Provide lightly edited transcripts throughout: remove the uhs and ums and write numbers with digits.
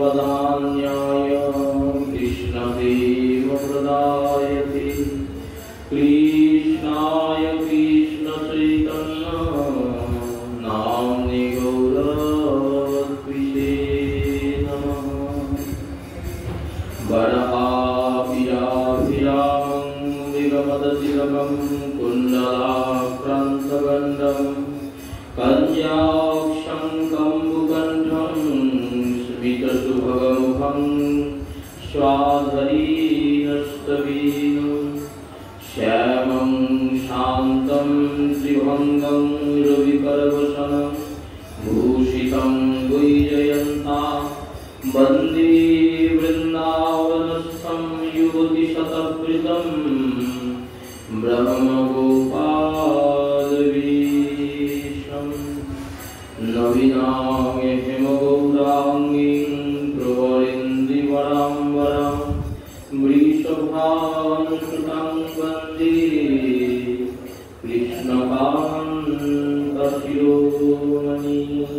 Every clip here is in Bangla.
महावदान्याय कृष्णदेवप्रदायते वरहाभिराभिरामं विगमदतिलकं कुण्डलाक्रान्तगण्डं कन्याक्षं कम्बुकण्ठं स्मितसुभगमुखं स्वाधरीनस्तवीनं श्यामं शान्तं त्रिभङ्गं रविकरवसनं भूषितं वैजयन्ता वन्दे वृन्दावनस्थं युवतिशतकृतं ब्रह्मगोपालवेशं नवीनाङ्गे हेमगौराङ्गीं प्रवरेन्दिवराम्बरं वृषभानुसुतं वन्दे कृष्णकान्तशिरोमणिं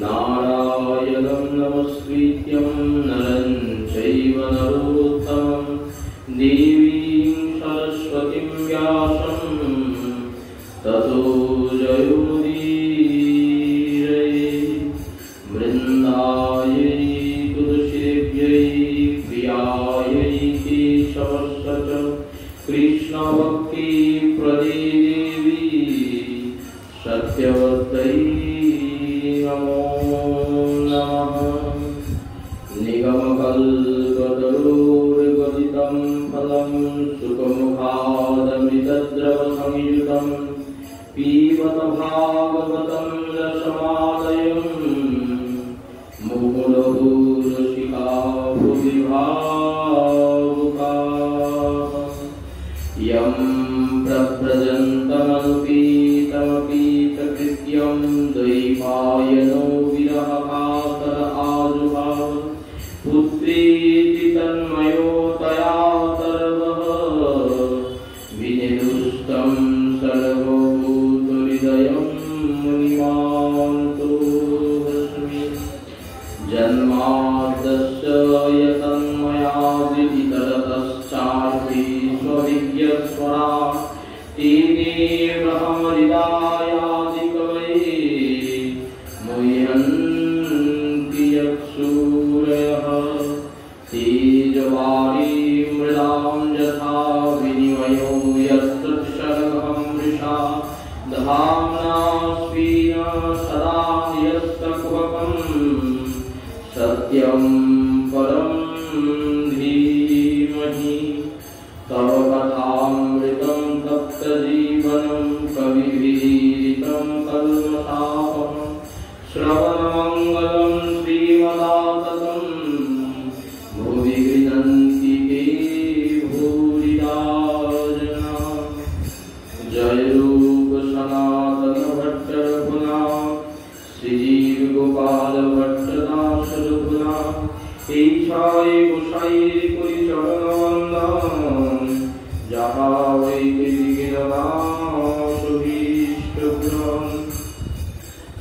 नारायणं नमस्कृत्यं नरं चैव नरोत्तमं देवीं सरस्वतीं व्यासं ततो जयमुदीरये वृन्दायै तुलसीदेव्यै प्रियायै केशवस्य च कृष्णभक्तिप्रदे देवी सत्यवत्यै नमो नमः। निगमकल्पतरोर्गलितं फलं सुखमुखादमृतद्रवसंयुतं पिबत भागवतं रसमालयं मुहुरहु रसिका भुवि भावुकाः यं प्रव्रजन्तमनुपीतमपीतकृत्यं द्वैपायनो विरहकातर आजुहाव पुत्रेति तन्मयोतया तर्वः विनिरुष्टं सर्वभूतहृदयं मुनिमानतोऽस्मि जन्माद्यस्य यतन्मयादितरतश्चार्थेष्वभिज्ञस्वराट् तेने ब्रह्महृदायादिकवये मुह्यन्ति यत्सूरयः तेजवारी मृदां यथा विनिमयो यत्र शरभं मृषा धाम्ना स्वीन सदा यस्तकुहकं सत्यं परं धीमहि तव कथामृतं तप्तजीवनं कविभिरीडितं कल्मषापहं श्रवणमङ्गलं श्रीमदाततं भुवि गृह्णन्ति ते भूरिदा जना। जय रूप सनातन भट्ट रघुना श्रीजीव गोपाल भट्ट दास रघुना ईशाय गोसाई कोई चरण वंदन जहा वै गिरिगिरनाशभीष्टपुरं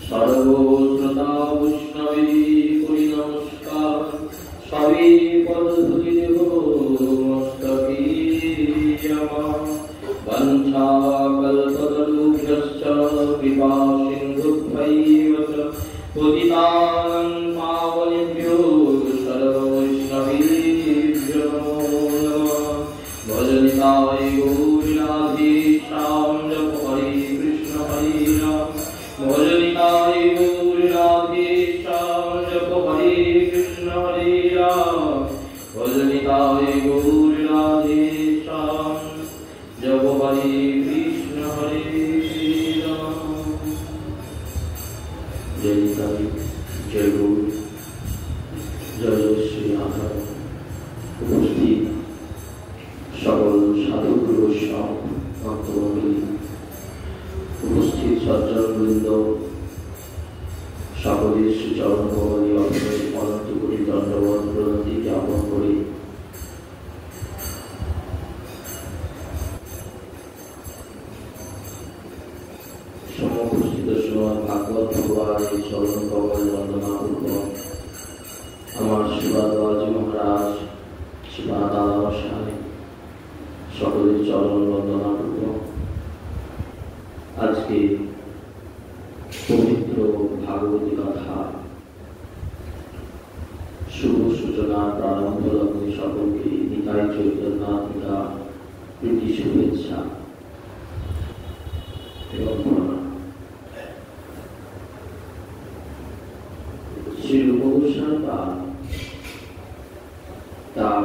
सर्वश्रोता वैष्णवे कोई नमस्कार सभी पदधूलि मस्तके नमः वंशाकल्पतरुभ्यश्च कृपा सिन्धुभ्यैव च पतितानं पावनेभ्यो सर्ववैष्णवेभ्यो नमो नमः। भजनिताय गौरीराधेश्यां जप हरे कृष्ण हरे राम भजनिताय गौरीराधेश्यां जप हरे कृष्ण हरे राम भजनिताय गौरीराधेश्यां जप हरे कृष्ण हरे राम। जय निताई जय गौर जय श्री राधा। उपस्थित সকল সাধু বৈষ্ণব ভক্তমণ্ডলী, উপস্থিত সজ্জনবৃন্দ, সকলের শ্রীচরণ কমলে অনন্ত কোটি দণ্ডবত প্রণতি জ্ঞাপন করে সমুপস্থিত শ্রীমদ্ ভাগবত ভগবানের চরণ কমলে বন্দনা পূর্বক আমার শিবাদাজি মহারাজ শিবাদাসায় সকলের চরণ বন্দনা পূর্বক আজকে পবিত্র ভাগবতী কথা শুভ সূচনার প্রারম্ভ লগ্নে সকলকে নিতাই চৈতন্যনাথ পিতা প্রীতি শুভেচ্ছা এবং প্রণাম। শ্রী রূপগোস্বামী পাদ তার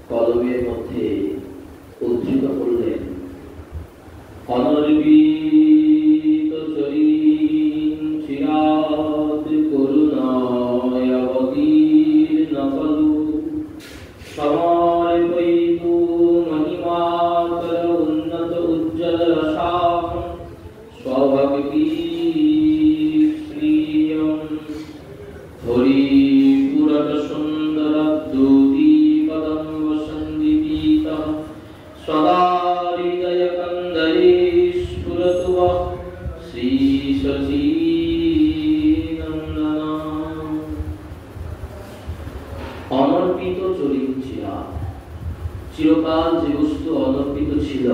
কলমের মধ্যে উদ্ধৃত করলেন, অনর্বিত চরিণ চিরাদ করুণায় অবতীর্ণ কলু সমর্পয়িতু মহিমাতর উন্নত উজ্জ্বল রসাম স্বভক্তি শ্রিয়ম হরিপুরট সুন্দর দ্যুতি কদম্ব সন্দীপিত সদা হৃদয় কন্দরে স্ফুরতু শ্রী সচিনন্দন। অনর্পিত চরিণ চিরাদ, চিরকাল যে বস্তু অনর্পিত ছিল,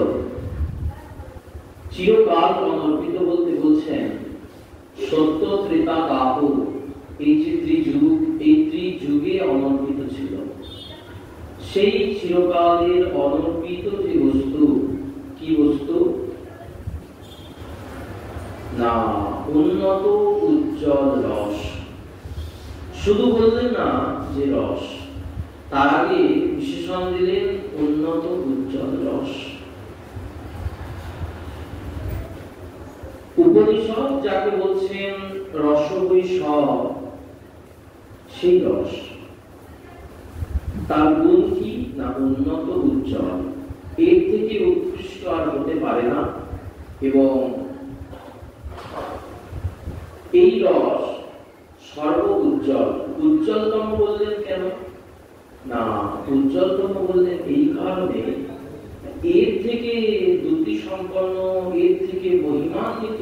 চিরকাল অনর্পিত বলতে বলছেন সত্য ত্রেতা দ্বাপর, এই যে ত্রিযুগ, এই ত্রিযুগে অনর্পিত ছিল। সেই চিরকালের অনর্পিত যে বস্তু, কি বস্তু না, উন্নত উজ্জ্বল রস। শুধু বললেন না যে রস, তার আগে বিশেষণ দিলেন উন্নত উজ্জ্বল রস। উপনিষদ যাকে বলছেন রসবৈষব, সেই রস, তার গুণ কি না উন্নত উজ্জ্বল, এর থেকে উৎকৃষ্ট আর হতে পারে না। এবং এই রস সর্ব উজ্জ্বল। উজ্জ্বলতম বললেন কেন না, উজ্জ্বলতম বললেন এই কারণে, এর থেকে দ্যুতি সম্পন্ন, এর থেকে মহিমান্বিত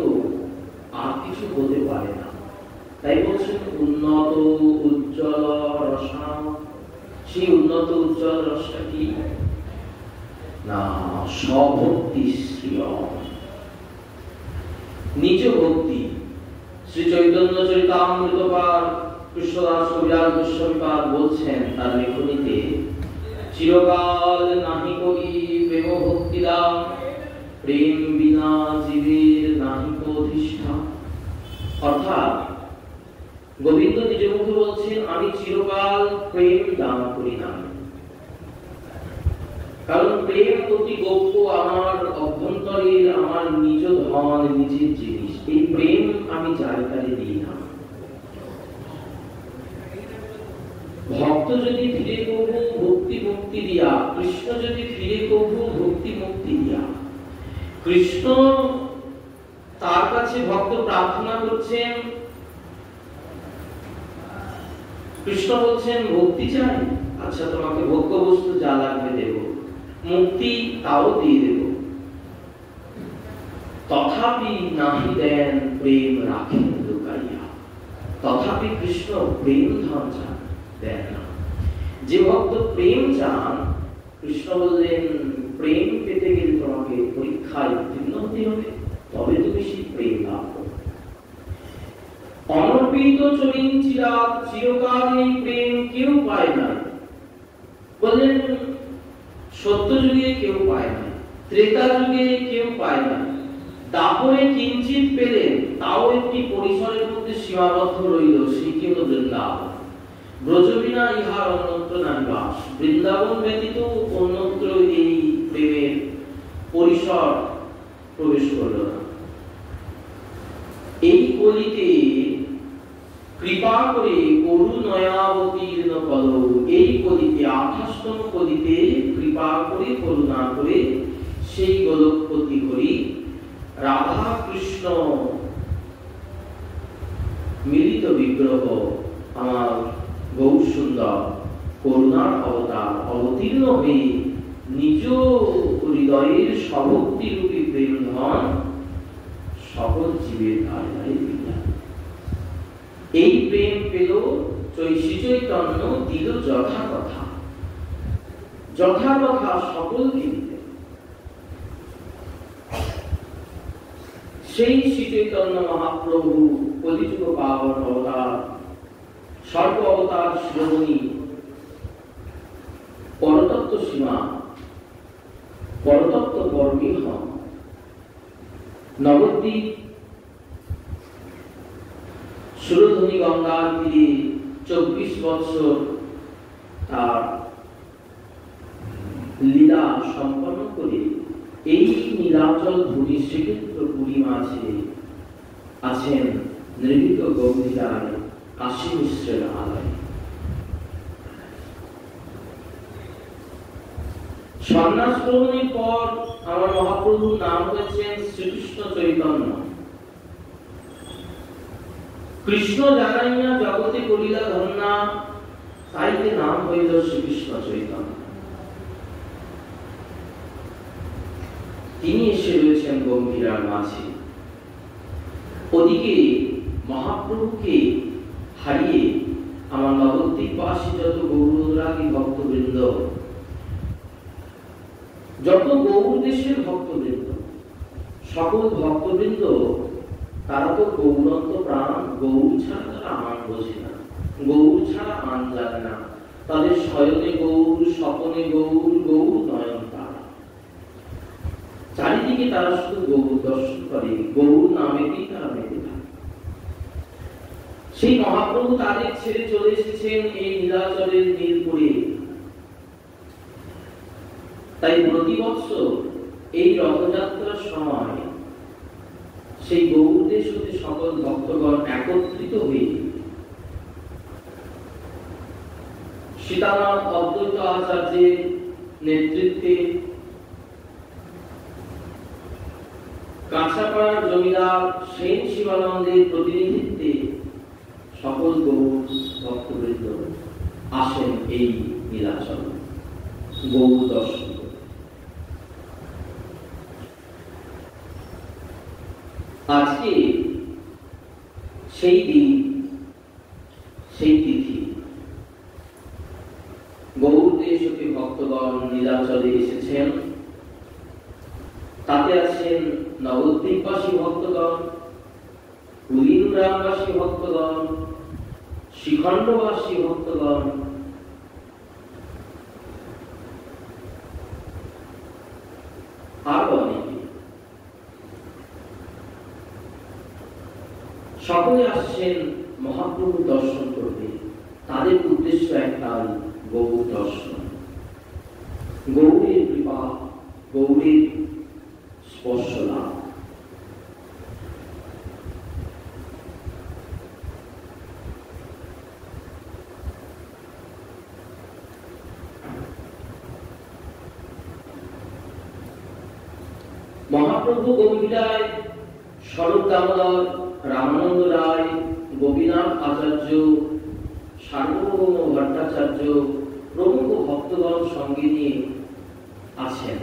আর কিছু হতে পারে না। তাই বলছেন উন্নত উজ্জ্বল রসা। সেই উন্নত উজ্জ্বল রসটা কি না, স্বভক্তি শ্রিয়ম, নিজ ভক্তি। শ্রী চৈতন্য চরিতামৃত পাঠ কৃষ্ণদাস কবিরাজ গোস্বামী পাদ বলছেন তার লেখনীতে, চিরকাল নাহি করি প্রেম ভক্তি দান, প্রেম বিনা জীবের নাহি অধিষ্ঠা। অর্থাৎ গোবিন্দ নিজ মুখে বলছেন, আমি চিরকাল প্রেম দান করি না, কারণ প্রেম অতি গোপ্য, আমার অভ্যন্তরের, আমার নিজ ধন, নিজের জিনিস। এই প্রেম আমি যার কাছে দিই না। ভক্ত যদি ফিরে কবু ভক্তি মুক্তি দিয়া, কৃষ্ণ যদি ফিরে কবু ভক্তি মুক্তি দিয়া, কৃষ্ণ তার কাছে ভক্ত প্রার্থনা করছেন, কৃষ্ণ বলছেন ভক্তি চাই, আচ্ছা তোমাকে ভোগ্য বস্তু যা লাগবে দেব, মুক্তি তাও দিয়ে দেব। তথাপি নাহি দেন প্রেম রাখেন লুকাইয়া, তথাপি কৃষ্ণ প্রেম ধন চান, দেন না। যে ভক্ত প্রেম চান, কৃষ্ণ বললেন প্রেম পেতে গেলে তোমাকে পরীক্ষায় উত্তীর্ণ হতে হবে, তবে তুমি সেই প্রেম লাভ করবে। অনর্পিত চরিণ চিরাদ, চিরকাল এই প্রেম কেউ পায় না। বললেন সত্য যুগে কেউ পায় না, ত্রেতা যুগে কেউ পায় না, দাপরে কিঞ্চিত পেলেন, তাও একটি পরিসরের মধ্যে সীমাবদ্ধ রইল, সেই কি হলো বৃন্দাবন। ব্রজ বিনা ইহার অন্যত্র নাই বাস। বৃন্দাবন ব্যতীত অন্যত্র এই প্রেমের পরিসর প্রবেশ করল না। এই কলিতে কৃপা করে করুণাবতীর্ণ কল, এই কলিতে 28তম কলিতে কৃপা করে করুণা করে সেই গোলকপতি করি রাধা কৃষ্ণ মিলিত বিগ্রহ আমার গৌর সুন্দর করুণার অবতার অবতীর্ণ হয়ে নিজ হৃদয়ের স্বভক্তি রূপী প্রেম ধন সকল জীবের ধারে ধারে দিলেন। এই প্রেম পেল শ্রী চৈতন্য, দিল যথা কথা, যথা কথা সকলকে দিলেন। সেই শ্রী চৈতন্য মহাপ্রভু কলিযুগ পাবন অবতার, সর্ব অবতার শিরোমণি মহিমা পরতত্ত্ব পরমী হন। নবদ্বীপ সুরধনী গঙ্গার তীরে 24 বছর তার লীলা সম্পন্ন করে এই নীলাচল ভূমি শ্রীক্ষেত্র পুরী মাঝে আছেন নির্ভীত গম্ভীরায় কাশী মিশ্রের আলয়। সন্ন্যাস গ্রহণের পর আমার মহাপ্রভুর নাম হয়েছেন শ্রীকৃষ্ণ চৈতন্য। কৃষ্ণ জানাইয়া জগতে করিলা ধন্যা, তাইতে নাম হইল শ্রীকৃষ্ণ চৈতন্য। তিনি এসে রয়েছেন গম্ভীরার মাঝে। ওদিকে মহাপ্রভুকে হারিয়ে আমার নবদ্বীপবাসী যত গৌরাঙ্গী ভক্তবৃন্দ, যত গৌর দেশের ভক্তবৃন্দ, সকল ভক্তবৃন্দ তারা তো গৌরন্ত প্রাণ, গৌর ছাড়া তারা আন বোঝে না, গৌর ছাড়া আন জানে না। তাদের শয়নে গৌর, স্বপনে গৌর, গৌর নয়ন তারা। চারিদিকে তারা শুধু গৌর দর্শন করে, গৌর নামেতেই তারা মেতে থাকে। সেই মহাপ্রভু তাদের ছেড়ে চলে এসেছেন এই নীলাচলের নীলপুরে। তাই প্রতি বৎসর এই রথযাত্রার সময় সেই গৌরদেশ হতে সকল ভক্তগণ একত্রিত হয়ে সীতানাথ অদ্বৈত আচার্যের নেতৃত্বে, কাঁচাপাড়ার জমিদার সেন শিবানন্দের প্রতিনিধিত্বে সকল গৌর ভক্তবৃন্দ আসেন এই নীলাচল গৌর দর্শন। আজকে সেই দিন, সেই তিথি, গৌর দেশ হতে ভক্তগণ নীলাচলে এসেছেন। তাতে আছেন নবদ্বীপবাসী ভক্তগণ, পুরীগ্রামবাসী ভক্তগণ, শ্রীখণ্ডবাসী ভক্তগণ, আরো অনেকে। সকলে আসছেন মহাপ্রভু দর্শন করবে। তাদের উদ্দেশ্য একটাই, গৌর দর্শন, গৌরের কৃপা, গৌরের স্পর্শ লাভ। মহাপ্রভু গম্ভীরায় স্বরূপ দামোদর, রামানন্দ রায়, গোপীনাথ আচার্য, সার্বভৌম ভট্টাচার্য প্রমুখ ভক্তগণ সঙ্গে নিয়ে আছেন।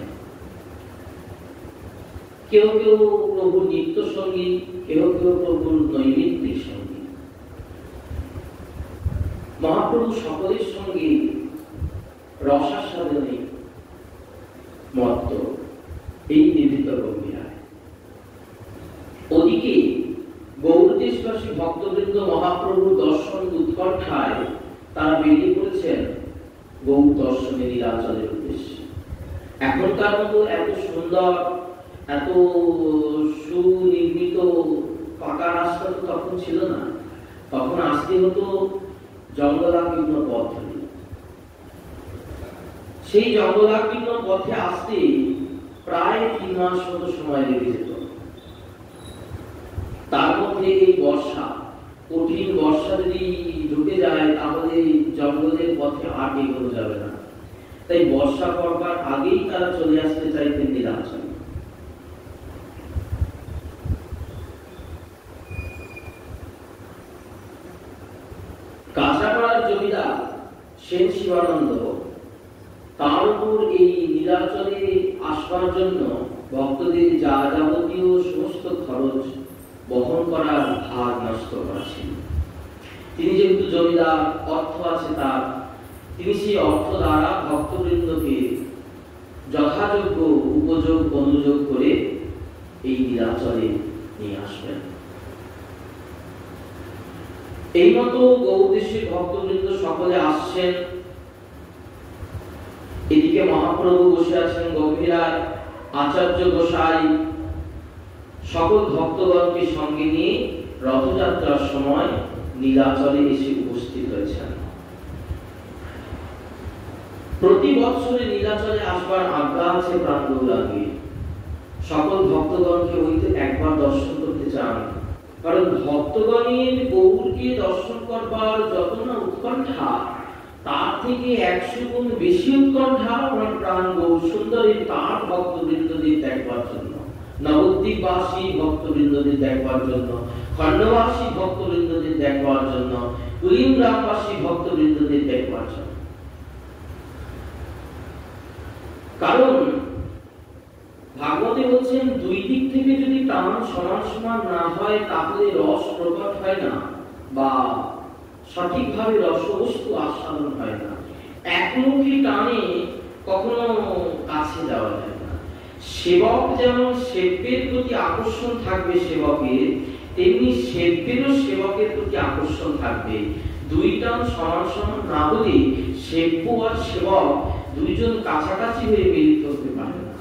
কেউ কেউ প্রভুর নিত্য সঙ্গী, কেউ কেউ প্রভুর নৈমিত্তিক সঙ্গী। মহাপ্রভু সকলের সঙ্গে রসাস্বাদনে মত্ত এই নির্মিত গম্ভীরায়। ওদিকে গৌরদেশবাসী ভক্তবৃন্দ মহাপ্রভুর দর্শন উৎকণ্ঠায় তারা বেরিয়ে পড়েছেন গৌর দর্শনে নীলাচলের উদ্দেশ্যে। এখনকার মতো এত সুন্দর, এত সুনির্মিত পাকা রাস্তা তো তখন ছিল না। তখন আসতে হতো জঙ্গলাকীর্ণ পথ ধরে। সেই জঙ্গলাকীর্ণ পথে আসতে প্রায় 3 মাস মতো সময় লেগে যেত। তার মধ্যে এই বর্ষা, কঠিন বর্ষা যদি ঢুকে যায় তাহলে জঙ্গলের পথে আর এগোনো যাবে না। তাই বর্ষা পড়বার আগেই তারা চলে আসতে চাইতেন নীলাচল। কাঁচাপাড়ার জমিদার সেন শিবানন্দ তার উপর এই নীলাচলে আসবার জন্য ভক্তদের যা যাবতীয় সমস্ত খরচ বহন করার ভার নষ্ট করেছেন। তিনি যেহেতু জমিদার, অর্থ আছে তার, তিনি সেই অর্থ দ্বারা ভক্তবৃন্দকে যথাযোগ্য উপযোগ অনুযোগ করে এই নীলাচলে নিয়ে আসবেন। এই মতো গৌরদেশের ভক্তবৃন্দ সকলে আসছেন। এদিকে মহাপ্রভু বসে আছেন গম্ভীরায়, আচার্য গোসাই সকল ভক্তগণকে সঙ্গে নিয়ে রথযাত্রার সময় নীলাচলে এসে উপস্থিত হয়েছেন। প্রতি বছরে নীলাচলে আসবার আজ্ঞা আছে প্রাণ গৌরাঙ্গী। সকল ভক্তগণকে হইতে একবার দর্শন করতে চান, কারণ ভক্তগণের গৌরকে দর্শন করবার যত না উৎকণ্ঠা, তার থেকে 100 গুণ বেশি উৎকণ্ঠা আমার প্রাণ গৌর সুন্দরী তার ভক্তবৃন্দদের দেখবার জন্য, নবদ্বীপবাসী ভক্তবৃন্দদের দেখবার জন্য, খণ্ডবাসী ভক্তবৃন্দদের দেখবার জন্য, কুলিমগ্রামবাসী ভক্তবৃন্দদের দেখবার জন্য। কারণ ভাগবতে বলছেন দুই দিক থেকে যদি টান সমান সমান না হয় তাহলে রস প্রকট হয় না বা সঠিকভাবে রসবস্তু আস্বাদন হয় না। একমুখী টানে কখনো কাছে যাওয়া যায় না। সেবক যেমন সেব্যের প্রতি আকর্ষণ থাকবে সেবকের, তেমনি সেব্যেরও সেবকের প্রতি আকর্ষণ থাকবে। দুই টান সমান সমান না হলে সেব্য আর সেবক দুইজন কাছাকাছি হয়ে মিলিত হতে পারে না।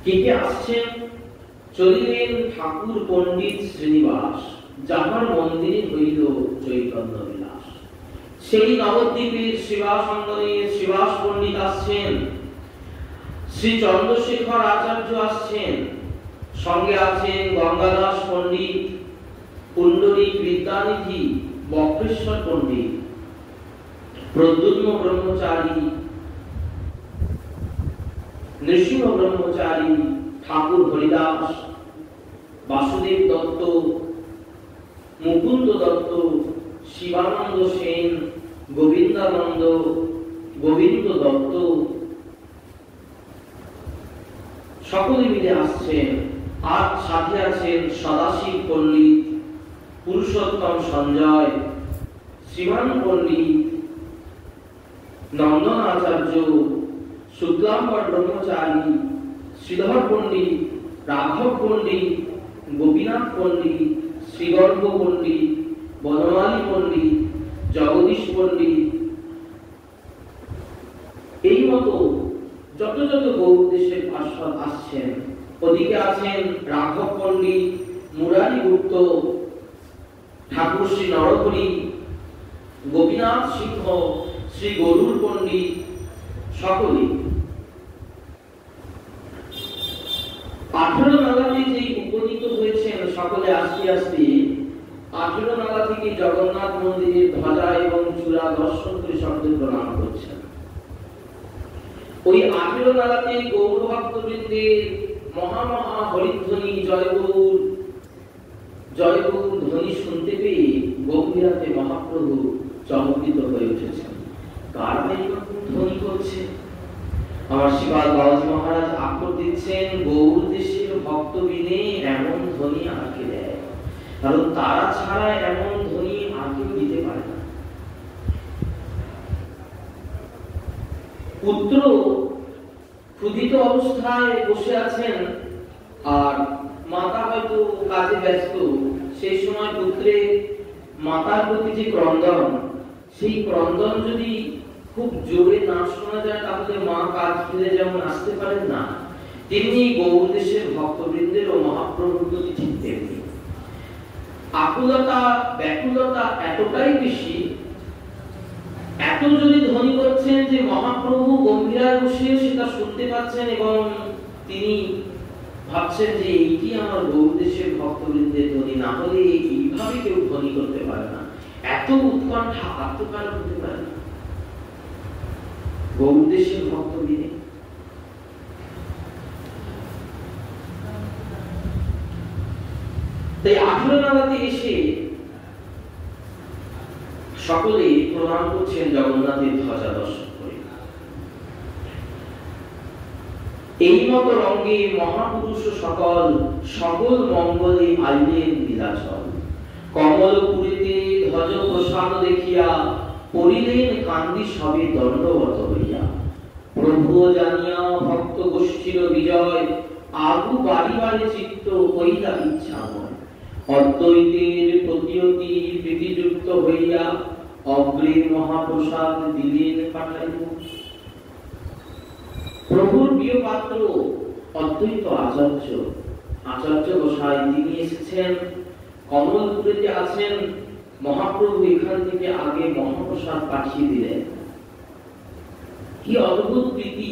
কে কে আসছেন? চলিলেন ঠাকুর পণ্ডিত শ্রীনিবাস, যাহার মন্দিরে হইল চৈতন্য বিলাস। সেই নবদ্বীপের শিবাস অঙ্গনের শিবাস পণ্ডিত আসছেন, শ্রী চন্দ্রশেখর আচার্য আসছেন, সঙ্গে আছেন গঙ্গাদাস পণ্ডিত, পুণ্ডরীক বিদ্যানিধি, বক্রেশ্বর পণ্ডিত, প্রদ্যুম্ন ব্রহ্মচারী, নৃসিংহ ব্রহ্মচারী, ঠাকুর হরিদাস, বাসুদেব দত্ত, মুকুন্দ দত্ত, শিবানন্দ সেন, গোবিন্দানন্দ, গোবিন্দ দত্ত, সকলে মিলে আসছেন। আর সাথে আছেন সদাশিব পণ্ডিত, পুরুষোত্তম সঞ্জয়, শ্রীমান পণ্ডিত, নন্দন আচার্য, শুক্লাম্বর ব্রহ্মচারী, শ্রীধর পণ্ডিত, রাঘব পণ্ডিত, গোপীনাথ পণ্ডিত, শ্রীগর্ভ পণ্ডিত, বনমালী পণ্ডিত, জগদীশ পণ্ডিত, এই মতো যত যত গৌরদেশের পার্শ্বদ আসছেন। ওদিকে আছেন রাঘব পণ্ডিত, মুরারি গুপ্ত, ঠাকুর শ্রী নরহরি, গোপীনাথ সিংহ, শ্রী গরুর পণ্ডিত, সকলে 18 নাগাতে যেই উপনীত হয়েছেন সকলে আস্তে আস্তে 18 নাগা থেকে জগন্নাথ মন্দিরের ধ্বজা এবং চূড়া দর্শন করে সকলে প্রণাম করছেন। ওই 18 নাগাতে গৌর ভক্তবৃন্দের মহা মহা হরিধ্বনি জয় গৌর ধ্বনি শুনতে পেয়ে গম্ভীরাতে মহাপ্রভু চমকিত হয়ে উঠেছেন। কার ধ্বনি করছে? আমার শিবাল বাবাজি মহারাজ আকর দিচ্ছেন, গৌর দেশের ভক্ত বিনে এমন ধ্বনি আর কে দেয়? কারণ তারা ছাড়া এমন ধ্বনি আর কেউ দিতে পারে না। পুত্র ক্ষুধিত অবস্থায় বসে আছেন আর মাতা হয়তো কাজে ব্যস্ত, সেই সময় পুত্রের মাতার প্রতি যে ক্রন্দন, সেই ক্রন্দন যদি খুব জোরে না শোনা যায় তাহলে মা কাজ ফেলে যেমন আসতে পারেন না, তেমনি গৌর দেশের ভক্তবৃন্দের ও মহাপ্রভুর প্রতি ঠিক তেমনি আকুলতা ব্যাকুলতা এতটাই বেশি, এত যদি ধ্বনি করছেন যে মহাপ্রভু গম্ভীরায় বসে সেটা শুনতে পাচ্ছেন এবং তিনি ভাবছেন যে এইটি আমার গৌর দেশের ভক্তবৃন্দের ধ্বনি, না হলে এইভাবে কেউ ধ্বনি করতে পারে না। এত উৎকণ্ঠা আত্মকারক হতে পারে না গৌর দেশের ভক্তবৃন্দে। তাই 18 নাগাতে এসে সকলে প্রণাম করছেন জগন্নাথের ধ্বজা দর্শন করে। এই মত রঙ্গে মহাপুরুষ সকল মঙ্গলে আইলেন নীলাচল। কমলপুরীতে ধ্বজ প্রসাদ দেখিয়া পড়িলেন কান্দি সবে দণ্ডবত হইয়া। প্রভু জানিয়া ভক্ত গোষ্ঠীর বিজয়, আগু বাড়ি বাড়ি চিত্ত হইলা ইচ্ছাময়। অদ্বৈতের প্রতিয়তি প্রীতিযুক্ত হইয়া অগ্রে মহাপ্রসাদ দিলেন পাঠাইব। প্রভুর প্রিয় পাত্র অদ্বৈত আচার্য গোসাই তিনি এসেছেন কমলপুরেতে আছেন। মহাপ্রভু এখান থেকে আগে মহাপ্রসাদ পাঠিয়ে দিলেন। কি অদ্ভুত প্রীতি!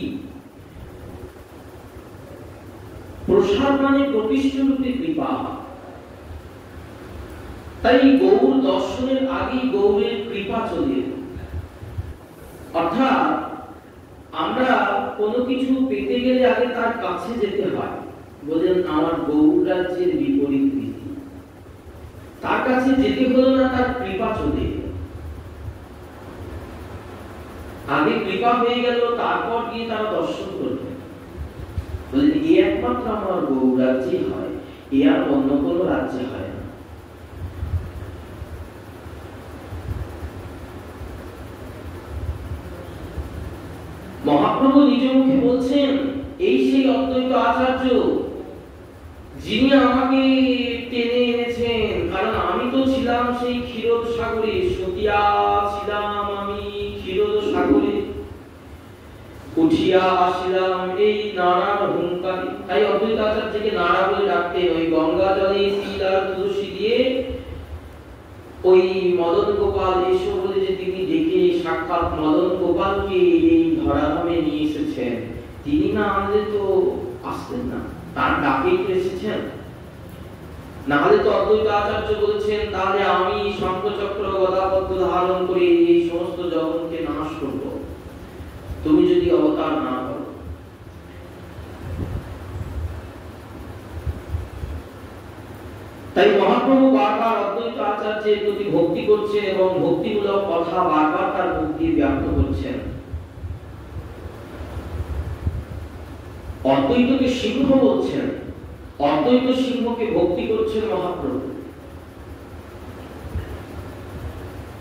প্রসাদ মানে প্রতিষ্ঠিত কৃপা। তাই গৌর দর্শনের আগেই গৌরের কৃপা চলে এলো। অর্থাৎ আমরা কোনো কিছু পেতে গেলে আগে তার কাছে যেতে হয়। বলেন আমার গৌর রাজ্যের বিপরীত রীতি। তার কাছে যেতে হলো না, তার কৃপা চলে এলো। আগে কৃপা হয়ে গেল, তারপর গিয়ে তারা দর্শন করবে। বলেন এই একমাত্র আমার গৌর রাজ্যে হয়, এ আর অন্য কোনো রাজ্যে হয় না। মহাপ্রভু নিজ মুখে বলছেন এই সেই অদ্বৈত আচার্য যিনি আমাকে টেনে এনেছেন। কারণ আমি তো ছিলাম সেই ক্ষীরোদ সাগরে, সতিয়া ছিলাম আমি ক্ষীরোদ সাগরে, উঠিয়া আসিলাম এই নাড়ার হুঙ্কারে। তাই অদ্বৈত আচার্যকে নাড়া বলে ডাকতেন। ওই গঙ্গা জলে তিল আর তুলসী দিয়ে ওই মদন গোপাল এসো বলে যে তিনি ডেকে সাক্ষাৎ মদন গোপালকে এই ধরাধামে নিয়ে এসেছেন, তিনি না আমাদের তো আসতেন না, তার ডাকেই তো এসেছেন। না হলে তো অদ্বৈত আচার্য বলছেন তাহলে আমি শঙ্খচক্র গদাপদ্ম ধারণ করে এই সমস্ত জগৎকে নাশ করব, তুমি যদি অবতার না করো। তাই মহাপ্রভু বারবার অদ্বৈত আচার্যের প্রতি ভক্তি করছেন এবং ভক্তিমূলক কথা বারবার তার মুখ দিয়ে ব্যক্ত করছেন। অদ্বৈতকে সিংহ বলছেন, অদ্বৈত সিংহকে ভক্তি করছেন মহাপ্রভু।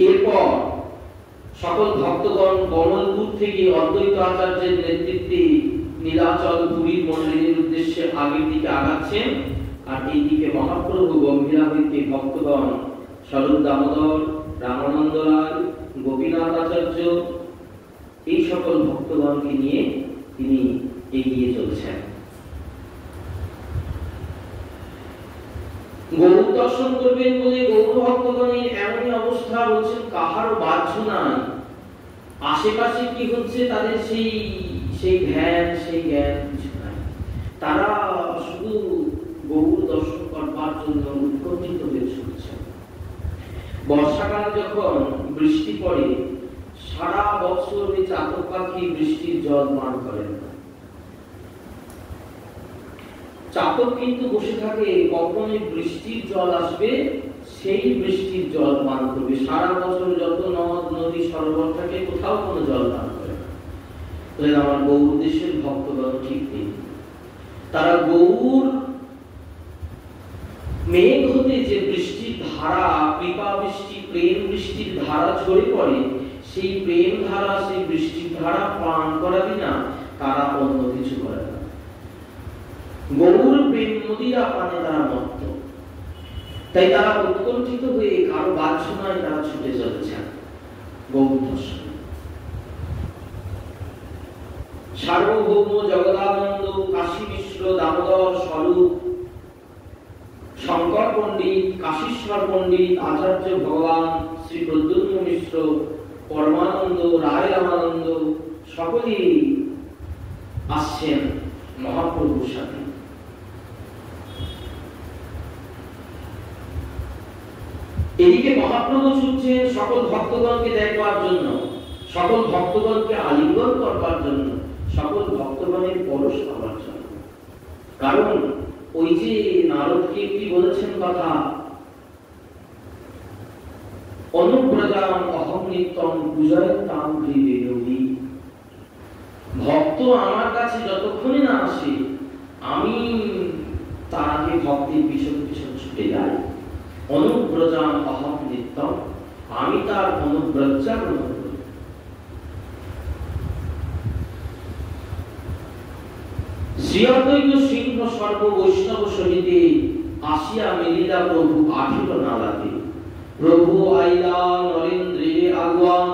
এরপর সকল ভক্তগণ কমলপুর থেকে অদ্বৈত আচার্যের নেতৃত্বে নীলাচল পুরীর মন্দিরের উদ্দেশ্যে আগের দিকে আগাচ্ছেন। আর এইদিকে মহাপ্রভু গম্ভীরা হইতে ভক্তগণ স্বরূপ দামোদর, রামানন্দ রায়, গোপীনাথ আচার্য এই সকল ভক্তগণকে নিয়ে তিনি এগিয়ে চলছেন। গৌর দর্শন করবেন বলে গৌর ভক্তগণের এমনই অবস্থা, বলছেন কাহারও বাহ্য নাই, আশেপাশে কি হচ্ছে তাদের সেই ধ্যান সেই জ্ঞান কিছু নাই। তারা শুধু গৌর দর্শন করবার জন্য উৎকণ্ঠিত হয়ে ছুটছে। বর্ষাকালে যখন বৃষ্টি পড়ে সারা বছর ওই চাতক পাখি বৃষ্টির জল পান করেন না। চাতক কিন্তু বসে থাকে কখন বৃষ্টির জল আসবে সেই বৃষ্টির জল পান করবে। সারা বছর যত নদ নদী সরোবর থাকে কোথাও কোনো জল পান করে না। আমার গৌর দেশের ভক্তগণ ঠিক নেই। তারা গৌর মেঘ হতে যে বৃষ্টির ধারা, কৃপা বৃষ্টি, প্রেম বৃষ্টির ধারা ঝরে পড়ে, সেই প্রেম ধারা সেই বৃষ্টির ধারা পান করা বিনা তারা অন্য কিছু করে না। গৌর প্রেম নদীরা পানে তারা মত্ত। তাই তারা উৎকণ্ঠিত হয়ে কারো বাঞ্ছনায় তারা ছুটে চলেছেন গৌর দর্শন। সার্বভৌম জগদানন্দ, কাশী মিশ্র, দামোদর স্বরূপ, শঙ্কর পণ্ডিত, কাশীশ্বর পণ্ডিত, আচার্য ভগবান শ্রী প্রদ্যুম্ন মিশ্র, পরমানন্দ, রায় রামানন্দ সকলেই আসছেন মহাপ্রভুর সাথে। এদিকে মহাপ্রভু ছুটছেন সকল ভক্তগণকে দেখবার জন্য, সকল ভক্তগণকে আলিঙ্গন করবার জন্য, সকল ভক্তগণের পরশ পাবার জন্য। কারণ ওই যে নারদকে কি বলেছেন কথা, অনুব্রজাম অহং নিত্যম পূজয়তাম হৃদয়োগী। ভক্ত আমার কাছে যতক্ষণে না আসে আমি তার আগে ভক্তের পিছন পিছন ছুটে যাই। অনুব্রজাম অহং নিত্যম, আমি তার অনুব্রজা গ্রহণ করি। শ্রী অদ্বৈত সিংহ সর্ব বৈষ্ণব সহিতে আসিয়া মিলিলা প্রভু 18 নালাতে। প্রভু আইলা নরেন্দ্রে আগুয়ান,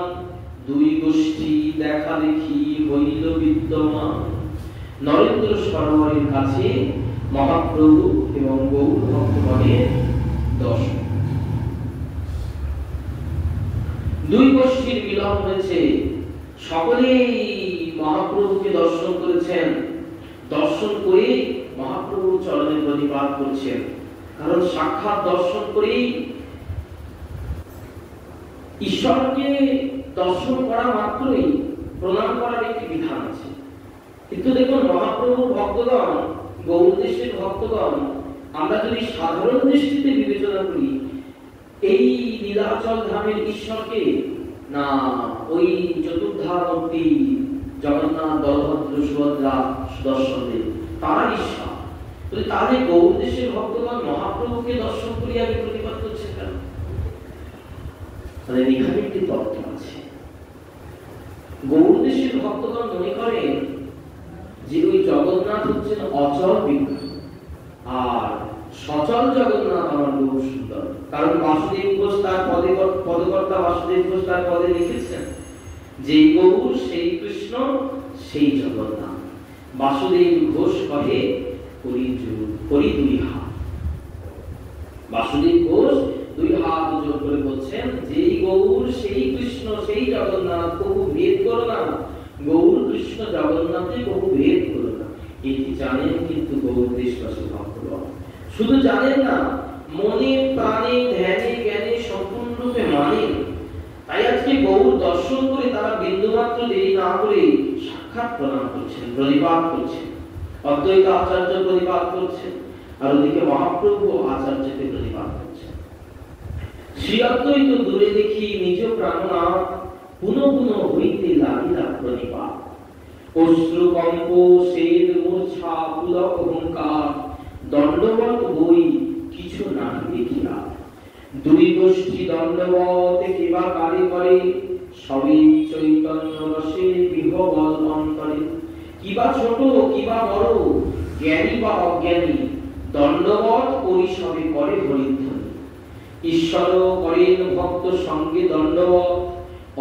দুই গোষ্ঠী দেখা দেখি হইল বিদ্যমান। নরেন্দ্র সরোবরের কাছে মহাপ্রভু এবং গৌর ভক্তগণের দর্শন, দুই গোষ্ঠীর মিলন হয়েছে। সকলেই মহাপ্রভুকে দর্শন করেছেন, দর্শন করে মহাপ্রভু চরণে প্রণিপাত করছেন। কারণ সাক্ষাৎ দর্শন করেই ঈশ্বরকে দর্শন করা মাত্রই প্রণাম করার একটি বিধান আছে। কিন্তু দেখুন, মহাপ্রভুর ভক্তগণ, গৌর দেশের ভক্তগণ, আমরা যদি সাধারণ দৃষ্টিতে বিবেচনা করি, এই নীলাচল ধামের ঈশ্বরকে না ওই চতুর্ধামূর্তি জগন্নাথ, বলভদ্র, সুভদ্রা দর্শন দেন, তারা ঈশ্বর। তাদের গৌর দেশের ভক্তগণ মহাপ্রভুকে দর্শন করিয়া প্রতিবাদ করছে কেন? তাদের এখানে একটি তত্ত্ব আছে। গৌর দেশের ভক্তগণ মনে করেন যে ওই জগন্নাথ হচ্ছেন অচল বিগ্রহ, আর সচল জগন্নাথ আমার বহু সুন্দর। কারণ বাসুদেব ঘোষ তার পদকর্তা বাসুদেব ঘোষ তার পদে লিখেছেন যে গৌর সেই কৃষ্ণ সেই জগন্নাথ। বাসুদেব ঘোষ কহে করি দুই হাত। বাসুদেব ঘোষ দুই হাত জোর করে বলছেন যেই গৌর সেই কৃষ্ণ সেই জগন্নাথ, বহু ভেদ করো না। গৌর কৃষ্ণ জগন্নাথে বহু ভেদ করো না। এটি জানেন কিন্তু গৌর দেশবাসী ভক্তগণ, শুধু জানেন না, মনে প্রাণে ধ্যানে জ্ঞানে সম্পূর্ণরূপে মানেন। তাই আজকে গৌর দর্শন করে তারা বিন্দুমাত্র দেরি না করে সাক্ষাৎ প্রণাম করছেন, প্রণিপাত করছেন। অদ্বৈত আচার্য প্রণিপাত করছেন, আর ওদিকে মহাপ্রভু আচার্যকে প্রণিপাত করছেন। শ্রী অদ্বৈত দূরে দেখি নিজ প্রাণনাথ, পুনঃ পুনঃ হইতে লাগিলা প্রণিপাত। অশ্রুকম্প সেদ মূর্ছা পুলক অহংকার, দণ্ডবত বই কিছু না দেখিয়া। দুই গোষ্ঠী দণ্ডবত কিবা কারে করে, সবই চৈতন্য রসে বিহবল অন্তরে। কিবা ছোট কিবা বড়, জ্ঞানী বা অজ্ঞানী, দণ্ডবত করি সবে করে হরিধ্বনি। ঈশ্বর করেন ভক্ত সঙ্গে দণ্ডবত,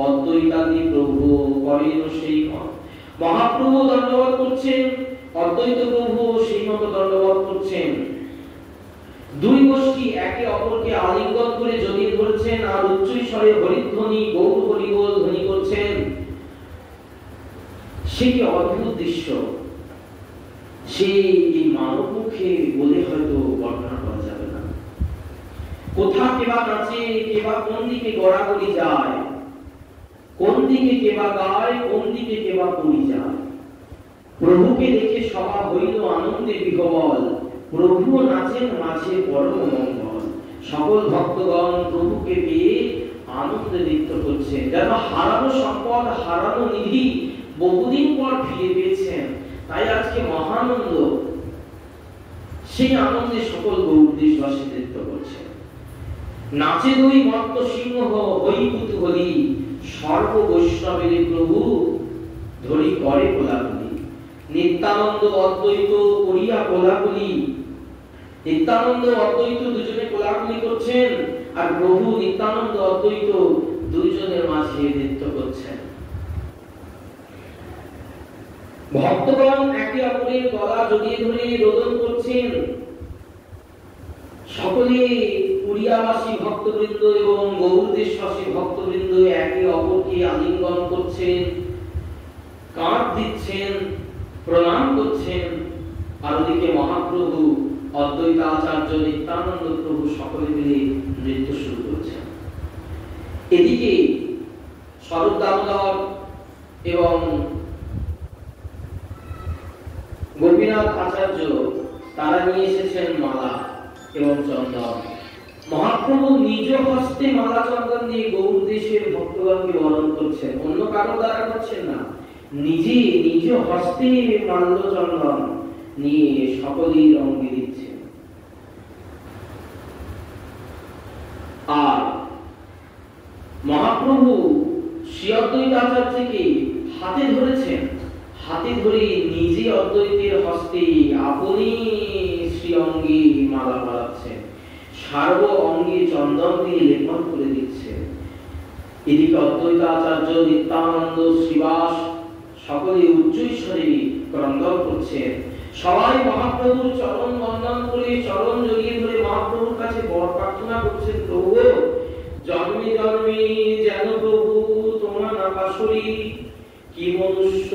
অদ্বৈতাদি প্রভু করেন সেই মত। মহাপ্রভু দণ্ডবত করছেন, অদ্বৈত প্রভু সেই মতো দণ্ডবত করছেন। দুই গোষ্ঠী একে অপরকে আলিঙ্গন করে জড়িয়ে ধরছেন আর উচ্চ স্বরে হরিধ্বনি গৌর হরি বল ধ্বনি করছেন। সে কি অদ্ভুত দৃশ্য, সে এই মানব মুখে বলে হয়তো বর্ণনা করা যাবে না। কোথা কেবা নাচে, কেবা কোন দিকে গড়াগড়ি যায়, কোন দিকে কেবা গায়, কোন দিকে কেবা পড়ি যায়। প্রভুকে দেখে সভা হইল আনন্দে বিহবল, প্রভু নাচেন মাঝে পরম মঙ্গল। সকল ভক্তগণ প্রভুকে পেয়ে আনন্দে নৃত্য করছেন, যেন হারানো সম্পদ, হারানো নিধি বহুদিন পর ফিরে পেয়েছেন। তাই আজকে মহানন্দ, সেই আনন্দে সকল গৌর দেশবাসী নৃত্য করছেন। নাচে দুই মত্ত সিংহ হই কুতুহলী, সর্ব বৈষ্ণবের প্রভু ধরি করে কোলাকুলি। নিত্যানন্দ অদ্বৈত করিয়া কোলাকুলি, নিত্যানন্দ অদ্বৈত দুজনে কোলাকুলি করছেন, আর প্রভু নিত্যানন্দ অদ্বৈত দুইজনের মাঝে নৃত্য করছেন। ভক্তগণ একে অপরের গলা জড়িয়ে ধরে রোদন করছেন। সকলে পুরিয়াবাসী ভক্তবৃন্দ এবং গৌর দেশবাসী ভক্তবৃন্দ একে অপরকে আলিঙ্গন করছেন, কাঁধ দিচ্ছেন, প্রণাম করছেন। আর ওদিকে মহাপ্রভু, অদ্বৈত আচার্য, নিত্যানন্দ প্রভু সকলে মিলে নৃত্য শুরু করছেন। এদিকে স্বরূপ দামোদর এবং গোপীনাথ আচার্য তারা নিয়ে এসেছেন মালা এবং চন্দন। মহাপ্রভু নিজ হস্তে মালা চন্দন দিয়ে গৌর দেশের ভক্তগণকে বরণ করছেন, অন্য কারো দ্বারা করছেন না, নিজে নিজ হস্তে মাল্য চন্দন নিয়ে সকলেই অঙ্গে দিচ্ছেন। আর মহাপ্রভু শ্রী অদ্বৈত আচার্যকে হাতে ধরেছেন, হাতে ধরে নিজে অদ্বৈতের হস্তে আপনি শ্রী অঙ্গে মালা পরাচ্ছেন। সার্ব অঙ্গে চন্দন দিয়ে লেপন করে দিচ্ছে। এদিকে অদ্বৈতাচার্য, নিত্যানন্দ, শ্রীবাস সকলে উচ্চৈঃস্বরে ক্রন্দন করছেন। সবাই মহাপ্রভুর চরণ বন্দন করে চরণ জড়িয়ে ধরে মহাপ্রভুর কাছে বর প্রার্থনা করছেন, প্রভু জন্মে জন্মে যেন প্রভু তোমার নাপাশরী, কি মনুষ্য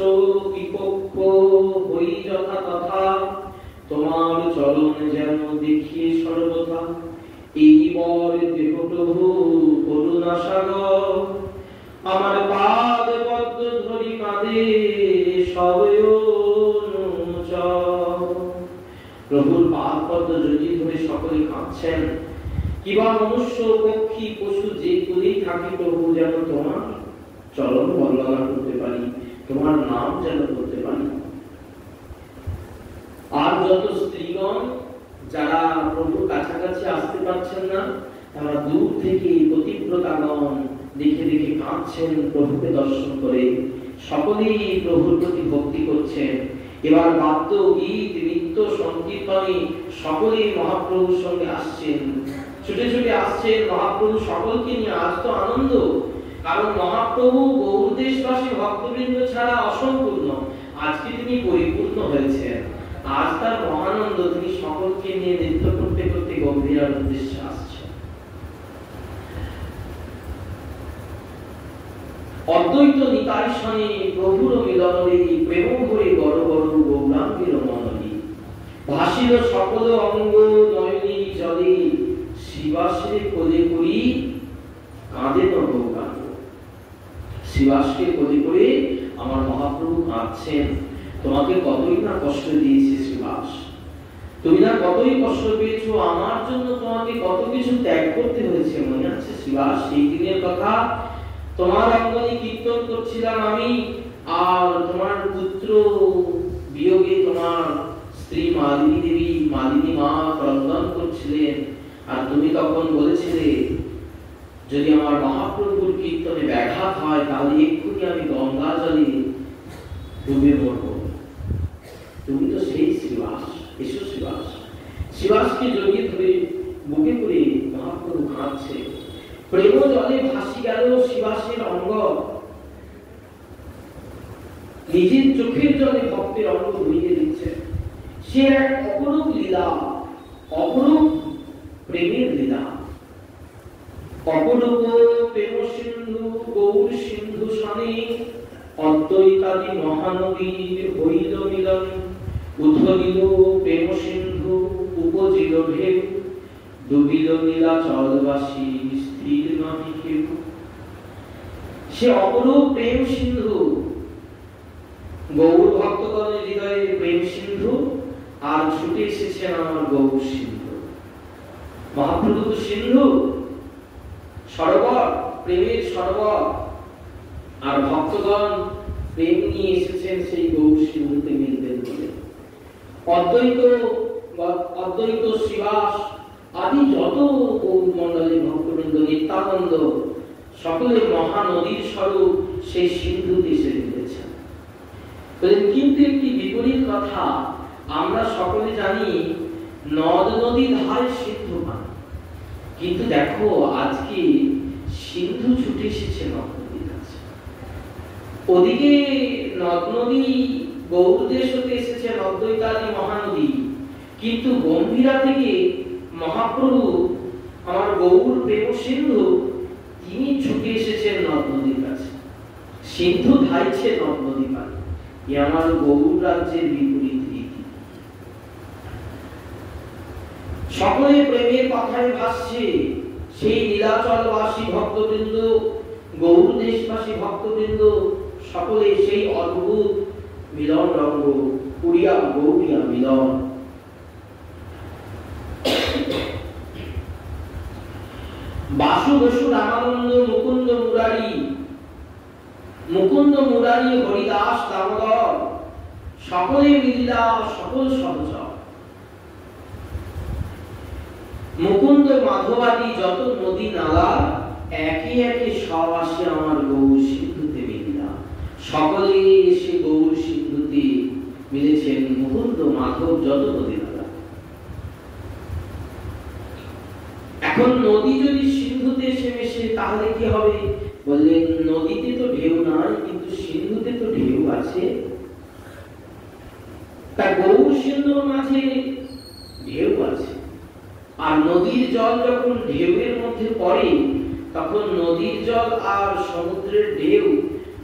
কি পক্ষ হই যথা তথা, তোমার চরণ যেন দেখিয়ে সর্বথা। এই বর দেহ প্রভু করুণা সাগর, আমার পাদ পদ্ম ধরি কাঁদে সবয়নুচর। প্রভুর পাদ পদ্ম জড়িয়ে ধরে সকলে কাঁদছেন। কিবা মনুষ্য পক্ষী পশু যে করেই থাকে প্রভু যেন তোমার চরণ বন্দনা করতে পারি, তোমার নাম যেন করতে পারি। আর যত স্ত্রীগণ যারা প্রভুর কাছাকাছি আসতে পারছেন না, তারা দূর থেকে পতিব্রতাগণ দেখে দেখে কাঁদছেন প্রভুকে দর্শন করে। সকলেই প্রভুর প্রতি ভক্তি করছেন। এবার বাদ্য গীত নৃত্য সংকীর্তনে সকলেই মহাপ্রভুর সঙ্গে আসছেন, ছুটে ছুটে আসছেন মহাপ্রভু সকলকে নিয়ে। আজ তো আনন্দ, কারণ মহাপ্রভু গৌরদেশবাসী ভক্তবৃন্দ ছাড়া অসম্পূর্ণ, আজকে তিনি পরিপূর্ণ হয়েছেন। আজ তার মহানন্দ, তিনি সকলকে নিয়ে নৃত্য করতে করতে গম্ভীরার উদ্দেশ্যে আসছেন। অদ্বৈত নিতাই সনে প্রভুর মিলনে প্রেম ভরে গড় গড় গৌরাঙ্গের মননে, ভাসিল সকল অঙ্গ নয়নী জলে, শিবাসে কোলে করি কাঁদে গৌরাঙ্গ। শিবাসকে কোলে করে আমার মহাপ্রভু কাঁদছেন। তোমাকে কতই না কষ্ট দিয়েছি শ্রীবাস, তুমি না কতই কষ্ট পেয়েছো, আমার জন্য তোমাকে কত কিছু ত্যাগ করতে হয়েছে, মনে আছে শ্রীবাস? সেই দিনের কথা, তোমার অঙ্গনে কীর্তন করছিলাম আমি, আর তোমার পুত্র বিয়োগে তোমার স্ত্রী মালিনী দেবী, মালিনী মা ক্রন্দন করছিলেন। আর তুমি তখন বলেছিলে, যদি আমার মহাপ্রভুর কীর্তনে ব্যাঘাত হয় তাহলে এক্ষুনি আমি গঙ্গা জলে ডুবে মরব। তুমি তো সেই শ্রীবাস, এসো শ্রীবাস। শিবাসকে জড়িয়ে ধরে বুকে করে মহাপ্রভু কাঁদছে। প্রেম জলে ভাসি গেল শিবাসের অঙ্গ, নিজের চোখের জলে ভক্তের অঙ্গ ধুইয়ে দিচ্ছে। সে এক অপরূপ লীলা, অপরূপ প্রেমের লীলা। অপরূপ প্রেম সিন্ধু গৌর সিন্ধু সনে, অদ্বৈতাদি মহানবীর হইল মিলন। উথলিল প্রেম সিন্ধু উপজিল ঢেউ, ডুবিল নীলাচলবাসী স্থির নহে কেউ। সে অপরূপ প্রেম সিন্ধু, গৌর ভক্তগণের হৃদয়ে প্রেম সিন্ধু, আর ছুটে এসেছেন আমার গৌর সিন্ধু। মহাপ্রভু তো সিন্ধু, সরোবর, প্রেমের সরোবর, আর ভক্তগণ প্রেম নিয়ে এসেছেন সেই গৌর সিন্ধুতে মিলবেন বলে। অদ্বৈত শ্রীবাস আদি যত গৌর মণ্ডলের ভক্তবৃন্দ, নিত্যানন্দ, সকলের মহানদীর স্বরূপ সেই সিন্ধুতে এসে মিলেছেন। কিন্তু একটি বিপরীত কথা, আমরা সকলে জানি নদ নদীর ধারে সিন্ধু পান, কিন্তু দেখো আজকে সিন্ধু ছুটে এসেছে নদ নদীর কাছে। ওদিকে নদ নদী গৌরদেশ হতে এসেছেন অদ্বৈতাদি মহানদী, কিন্তু গম্ভীরা থেকে মহাপ্রভু আমার গৌর প্রেম সিন্ধু, তিনি ছুটে এসেছেন নদ নদীর কাছে। সিন্ধু ধাইছে নদ নদী পারে, এ আমার গৌর রাজ্যের বিপরীত রীতি। সকলে প্রেমের কথায় ভাসছে সেই নীলাচলবাসী ভক্তবৃন্দ, গৌর দেশবাসী ভক্তবৃন্দ, সকলে সেই অদ্ভুত মিলন রঙ্গ, পুরিয়া গৌরিয়া মিলন। বাসু বসু রামানন্দ মুকুন্দ মুরারি, মুকুন্দ মুরারি হরিদাস দামোদর, সকলে মিলিলা সকল সহচর। মুকুন্দ মাধবাদি যত নদী নালা, একে একে সব আসে আমার গৌর সিন্ধুতে মিলিলা। সকলে এসে গৌর সিন্ধুতে মিলেছেন মুকুন্দ মাধব যত নদী নালা। যদি সিন্ধুতে এসে মেশে তাহলে কি হবে? বললেন নদীতে তো ঢেউ নাই, কিন্তু সিন্ধুতে তো ঢেউ আছে। তাই গৌর সিন্ধুর মাঝে ঢেউ আছে। আর নদীর জল যখন ঢেউয়ের মধ্যে পড়ে, তখন নদীর জল আর সমুদ্রের ঢেউ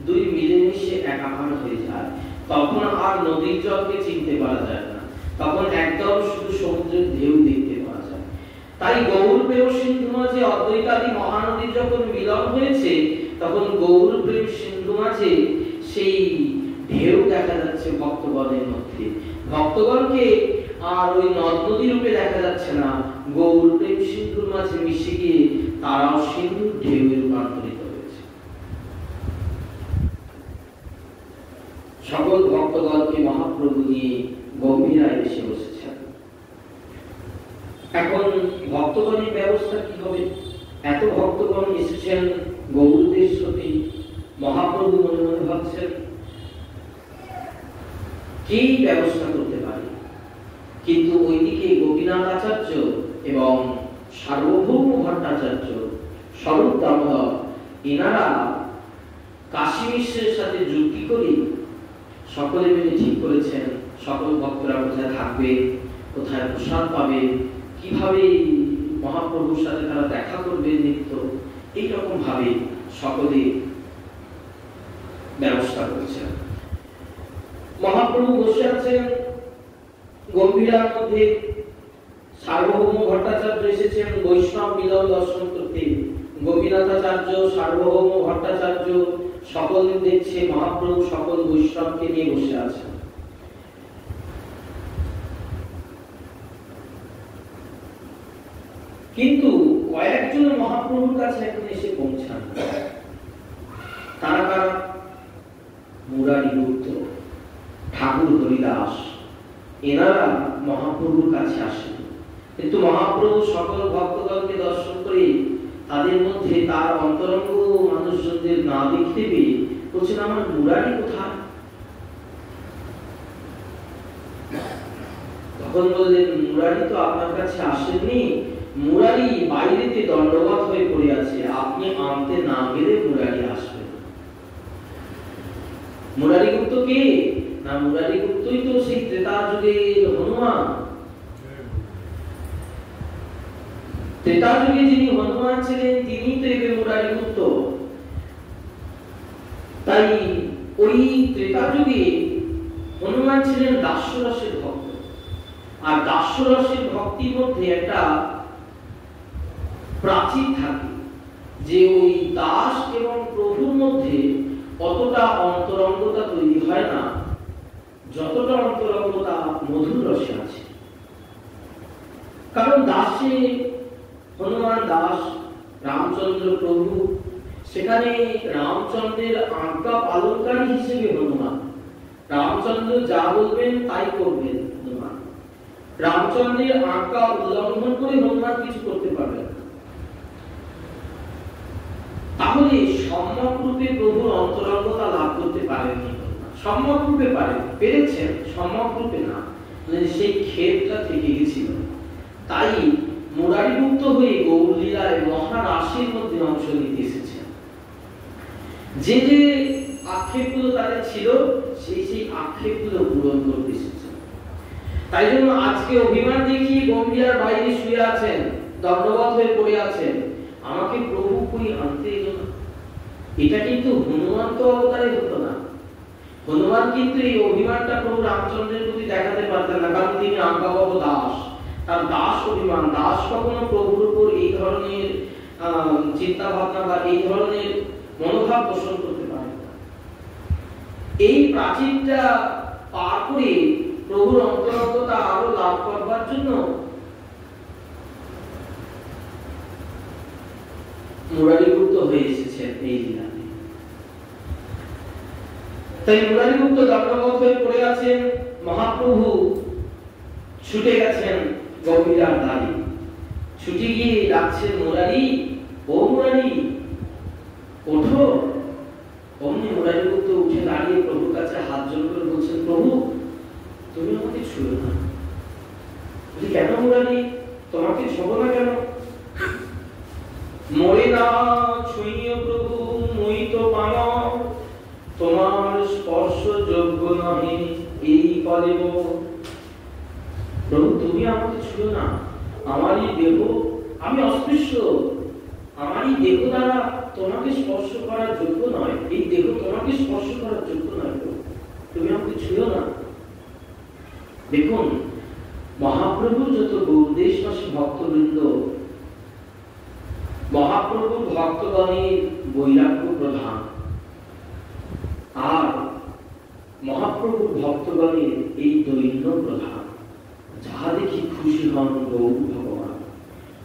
দুই মিলেমিশে একাকার হয়ে যায়। তখন আর নদীর জলকে চিনতে পারা যায় না, তখন একদম শুধু সমুদ্রের ঢেউ দেখতে পাওয়া যায়। তাই গৌর প্রেম সিন্ধু মাঝে অদ্বৈতাদি মহানদীর যখন মিলন হয়েছে, তখন গৌর প্রেম সিন্ধু মাঝে সেই ঢেউ দেখা যাচ্ছে ভক্তগণের মধ্যে। ভক্তগণকে আর ওই নদ নদী রূপে দেখা যাচ্ছে না, গৌর প্রেম সিন্ধুর মাঝে মিশে গিয়ে তারাও সিন্ধুর ঢেউয়ে রূপান্তরিত হয়েছে। সকল ভক্তগণকে মহাপ্রভু নিয়ে গম্ভীরায় এসে বসেছেন। এখন ভক্তগণের ব্যবস্থা কি হবে? এত ভক্তগণ এসেছেন গৌরদেশ সতী। মহাপ্রভু মনে মনে ভাবছেন কি ব্যবস্থা করতে পারে। কিন্তু ওইদিকে গোপীনাথ আচার্য এবং সার্বভৌম ভট্টাচার্য, স্বরূপ দামোদর, এনারা কাশী মিশ্রের সাথে যুক্তি করে সকলে মিলে ঠিক করেছেন সকল ভক্তরা কোথায় থাকবে, কোথায় প্রসাদ পাবে, কিভাবে মহাপ্রভুর সাথে তারা দেখা করবে নিত্য, এইরকম ভাবে সকলে ব্যবস্থা করেছেন। মহাপ্রভু বসে আছেন গম্ভীরার মধ্যে। সার্বভৌম ভট্টাচার্য এসেছেন বৈষ্ণব মিলন দর্শন করতে। গোপীনাথাচার্য, সার্বভৌম ভট্টাচার্য সকল দেখছে মহাপ্রভু সকল বৈষ্ণবকে নিয়ে বসে আছেন। কিন্তু কয়েকজন মহাপ্রভুর কাছে এখন এসে পৌঁছান। তারা কারা? মুরারি গুপ্ত, ঠাকুর হরিদাস, এনারা মহাপ্রভুর কাছে আসেন। কিন্তু মহাপ্রভু সকল ভক্তগণকে দর্শন করে তাদের মধ্যে তার অন্তরঙ্গ মানুষজনদের না দেখতে পেয়ে বলছেন, আমার মুরারি কোথায়? তখন বললেন, মুরারি তো আপনার কাছে আসেননি, মুরারি বাইরেতে দণ্ডবত হয়ে পড়ে আছে, আপনি আনতে না গেলে মুরারি আসবে। মুরারি গুপ্ত কে? না, মুরারি গুপ্তই তো সেই ত্রেতা যুগে হনুমান। ত্রেতা যুগে যিনি হনুমান ছিলেন তিনি তো এবে মুরারি গুপ্ত। তাই ওই ত্রেতা যুগে হনুমান ছিলেন দাস্যরসের ভক্ত। আর দাস্যরসের ভক্তির মধ্যে একটা প্রাচীর থাকে যে ওই দাস এবং প্রভুর মধ্যে অতটা অন্তরঙ্গতা তৈরি হয় না যতটা অন্তরঙ্গতা মধুর রসে আছে। কারণ দাসে হনুমান দাস, রামচন্দ্র প্রভু, সেখানে রামচন্দ্রের আজ্ঞা পালনকারী হিসেবে হনুমান। রামচন্দ্র যা বলবেন তাই করবেন হনুমান। রামচন্দ্রের আজ্ঞা উল্লঙ্ঘন করে হনুমান কিছু করতে পারবেন না। তাহলে সম্যক রূপে প্রভুর অন্তরঙ্গতা লাভ করতে পারেননি হনুমান। সম্যক রূপে পেরেছেন, সম্যক রূপে না, সেই ক্ষেত্রটা থেকে গেছিল। তাই মুরারিগুপ্ত হয়ে গৌরলীলায় মহারাশির মধ্যে অংশ নিতে এসেছেন। যে যে আক্ষেপগুলো তাদের ছিল সেই আক্ষেপগুলো পূরণ করতে এসেছেন। তাই জন্য আজকে অভিমান দেখিয়ে গম্ভীরার বাইরে শুয়ে আছেন, দণ্ডবত হয়ে পড়ে আছেন, আমাকে প্রভু কই আনতে এলো না। এটা কিন্তু হনুমান তো অবতারে হতো না। হনুমান কিন্তু এই অভিমানটা প্রভু রামচন্দ্রের প্রতি দেখাতে পারতেন না, কারণ তিনি আজ্ঞাবহ দাস। তার দাস অভিমান, দাস কখনো প্রভুর উপর এই ধরনের চিন্তা ভাবনা বা এই ধরনের মনোভাব পোষণ করতে পারে না। এই প্রাচীরটা পার করে প্রভুর অন্তরঙ্গতা আরো লাভ করবার জন্য মুরারিগুপ্ত হয়ে এসেছেন এই লীলাতে। তাই মুরারিগুপ্ত দণ্ডবত হয়ে পড়ে আছেন। মহাপ্রভু ছুটে গেছেন গম্ভীরার দ্বারে, ছুটে গিয়ে ডাকছেন, মুরারি, ও মুরারি, ওঠো। অমনি মুরারিগুপ্ত উঠে দাঁড়িয়ে প্রভুর কাছে হাত জোড় করে বলছেন, প্রভু তুমি আমাকে ছুঁয়ো না। কেন মুরারি, তোমাকে ছোঁবো না কেন? মোরে না ছুঁইয়ে প্রভু মুই তো পানব, তোমার স্পর্শ যোগ্য নহে এই কলেব। প্রভু তুমি আমাকে ছুঁয়ো না, আমারই দেহ, আমি অস্পৃশ্য, আমারই দেহ দ্বারা তোমাকে স্পর্শ করার যোগ্য নয়, এই দেহ তোমাকে স্পর্শ করার যোগ্য নয়, তুমি আমাকে ছুঁয়ো না। দেখুন মহাপ্রভু যত গৌরদেশবাসী ভক্তবৃন্দ, মহাপ্রভুর ভক্তগণের বৈরাগ্য প্রধান, আর মহাপ্রভুর ভক্তগণের এই দৈন্য প্রধান। যাহা দেখি খুশি হন গৌর ভগবান,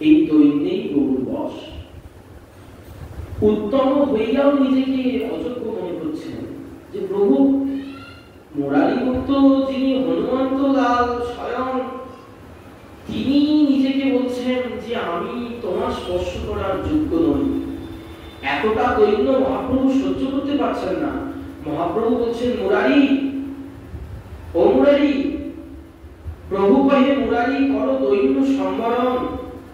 এই দৈন্যেই গৌর বশ। উত্তম হইয়াও নিজেকে অযোগ্য মনে করছেন যে প্রভু মুরারিগুপ্ত যিনি হনুমন্ত লাল স্বয়ং, তিনি নিজেকে বলছেন যে আমি তোমার স্পর্শ করার যোগ্য নই। এতটা দৈন্য মহাপ্রভু সহ্য করতে পারছেন না। মহাপ্রভু বলছেন মুরারি, ও মুরারি, প্রভু কহে মুরারি করো দৈন্য সম্বরণ,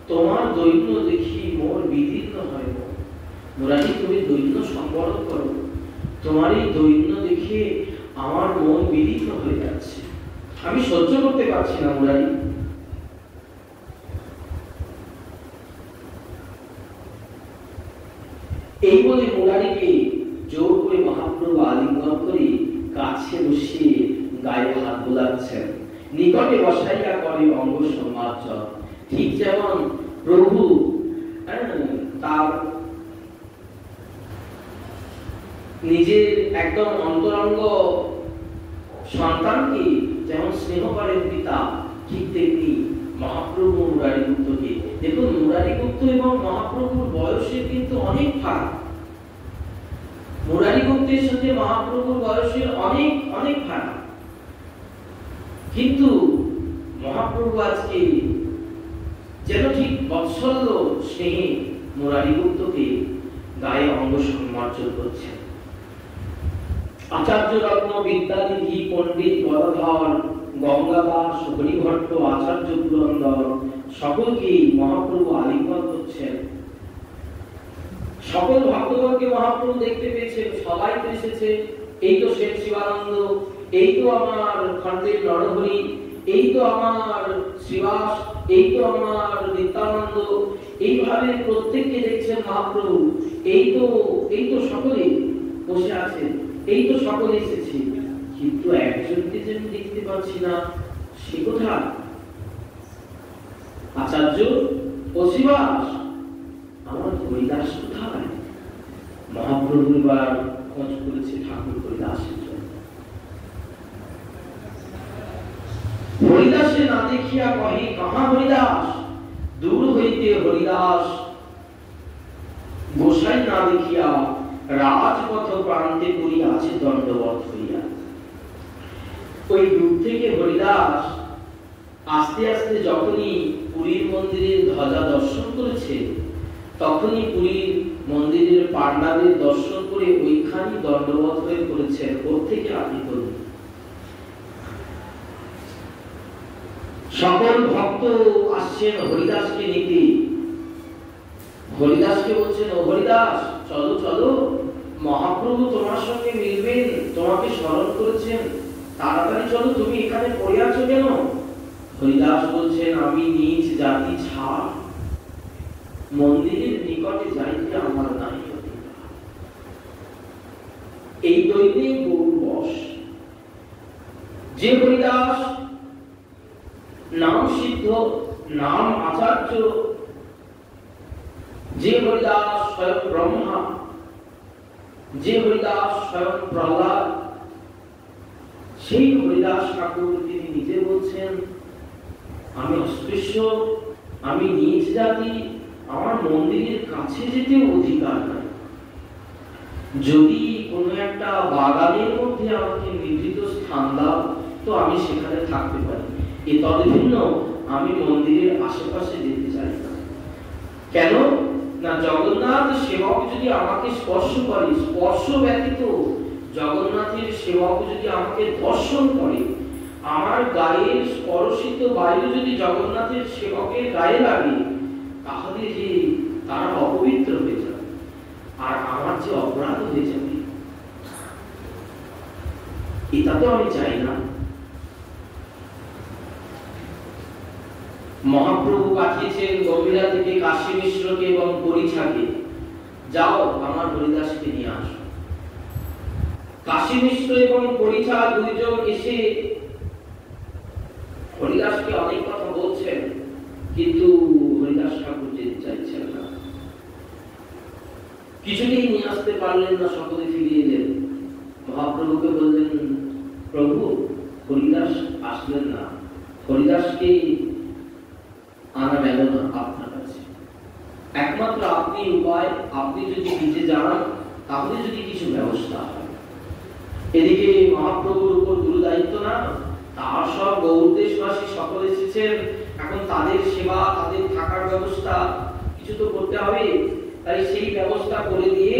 তোমার দৈন্য দেখি মোর বিদীর্ণ হয়। মুরারি তুমি দৈন্য সম্বরণ করো, তোমার এই দৈন্য দেখে আমার মন বিদীর্ণ হয়ে যাচ্ছে, আমি সহ্য করতে পারছি না মুরারি। এই বলে মুরারিকে জোর করে মহাপ্রভু আলিঙ্গন করে কাছে বসিয়ে গায়ে হাত বোলাচ্ছেন, নিকটে বসাইয়া করে অঙ্গ সমার্জন। ঠিক যেমন প্রভু তার নিজের একদম অন্তরঙ্গ সন্তানকে যেমন স্নেহ করেন পিতা, ঠিক তেমনি মহাপ্রভু মুরারিগুপ্তকে। দেখুন মুরারিগুপ্ত এবং মহাপ্রভুর বয়সের কিন্তু অনেক ফারাক। মুরারিগুপ্তের সাথে মহাপ্রভুর বয়সের অনেক অনেক ফারাক, কিন্তু মহাপ্রভু আজকে যেন ঠিক বৎসল্য স্নেহে মুরারিগুপ্তকে গায়ে অঙ্গ সম্মার্জন করছেন। আচার্য রত্ন বিদ্যানিধি পণ্ডিত বরধর গঙ্গাদাস হরিভট্ট আচার্য পুরন্দর সকলকে মহাপ্রভু আলিঙ্গন করছেন। সকল ভক্তগণকে মহাপ্রভু দেখতে পেয়েছেন, সবাই তো এসেছে। এই তো শেঠ শিবানন্দ, এই তো আমার খণ্ডের নরহরি, এই তো আমার শ্রীবাস, এই তো আমার নিত্যানন্দ, এইভাবে প্রত্যেককে দেখছেন মহাপ্রভু। এই তো সকলে বসে আছেন, এই তো সকলে এসেছে, কিন্তু একজনকে যে আমি দেখতে পাচ্ছি না, সে কোথায়? আচার্য ও শ্রীবাস, আমার হরিদাস কোথায়? মহাপ্রভু এবার খোঁজ করেছে ঠাকুর হরিদাসের জন্য। হরিদাসে না দেখিয়া কহে কাহা হরিদাস, দূর হইতে হরিদাস। গোসাই না দেখিয়া রাজপথ প্রান্তে পড়ি আছে দণ্ডবত হইয়া। ওই দূর থেকে হরিদাস আস্তে আস্তে যখনই পুরীর মন্দিরের ধ্বজা দর্শন করেছে, তখনই পুরীর মন্দিরের পাণ্ডাদের দর্শন করে ওইখানে দণ্ডবত হয়ে পড়েছেন, ওর থেকে আপনি করুন। সকল ভক্ত আসছেন হরিদাসকে নিতে। হরিদাসকে বলছেন, ও হরিদাস চলো চলো, মহাপ্রভু তোমার সঙ্গে মিলবেন, তোমাকে স্মরণ করেছেন, তাড়াতাড়ি চলো, তুমি এখানে পড়ে আছো কেন? হরিদাস বলছেন, আমি নিজ জাতি ছাড়, মন্দিরের নিকটে যাইতে আমার নাই অধিকার। এই দৈনিক গৌর বশ। যে হরিদাস নাম সিদ্ধ, নাম আচার্য, যে হরিদাস স্বয়ং ব্রহ্মা, যে হরিদাস স্বয়ং প্রহ্লাদ, সেই হরিদাস ঠাকুর তিনি নিজে বলছেন, আমি অস্পৃশ্য, আমি নিজ জাতি, আমার মন্দিরের কাছে যেতে অধিকার নাই। যদি কোনো একটা বাগানের মধ্যে আমাকে নির্দিষ্ট স্থান দাও, তো আমি সেখানে থাকতে পারি, এ তদ্ভিন্ন আমি মন্দিরের আশেপাশে যেতে চাই না। কেন না, জগন্নাথ সেবক যদি আমাকে স্পর্শ করে, স্পর্শ ব্যতীত জগন্নাথের সেবক যদি আমাকে দর্শন করে, আমার গায়ের স্পর্শিত বায়ু যদি জগন্নাথের সেবকের গায়ে লাগে, তাহলে যে তারা অপবিত্র হয়ে যাবে, আর আমার যে অপরাধ হয়ে যাবে, এটা তো আমি চাই না। মহাপ্রভু পাঠিয়েছেন গভীরা থেকে কাশী মিশ্রকে এবং পরীক্ষাকে, যাও আমার হরিদাসকে নিয়ে আসো। কাশী মিশ্র এবং পরীক্ষা দুইজন এসে হরিদাসকে অনেক কথা বলছেন, কিন্তু হরিদাস ঠাকুর যেতে চাইছেন না। কিছুতেই নিয়ে আসতে পারলেন না, সকলে ফিরে এলেন। মহাপ্রভুকে বললেন, প্রভু হরিদাস আসলেন না, হরিদাসকে আনা গেল না আপনার কাছে, একমাত্র আপনি উপায়, আপনি যদি নিজে যান তাহলে যদি কিছু ব্যবস্থা হয়। এদিকে মহাপ্রভুর উপর গুরু দায়িত্ব না, তার সব গৌর দেশবাসী সকল এসেছেন, এখন তাদের সেবা, তাদের থাকার ব্যবস্থা কিছু তো করতে হবে। তাই সেই ব্যবস্থা করে দিয়ে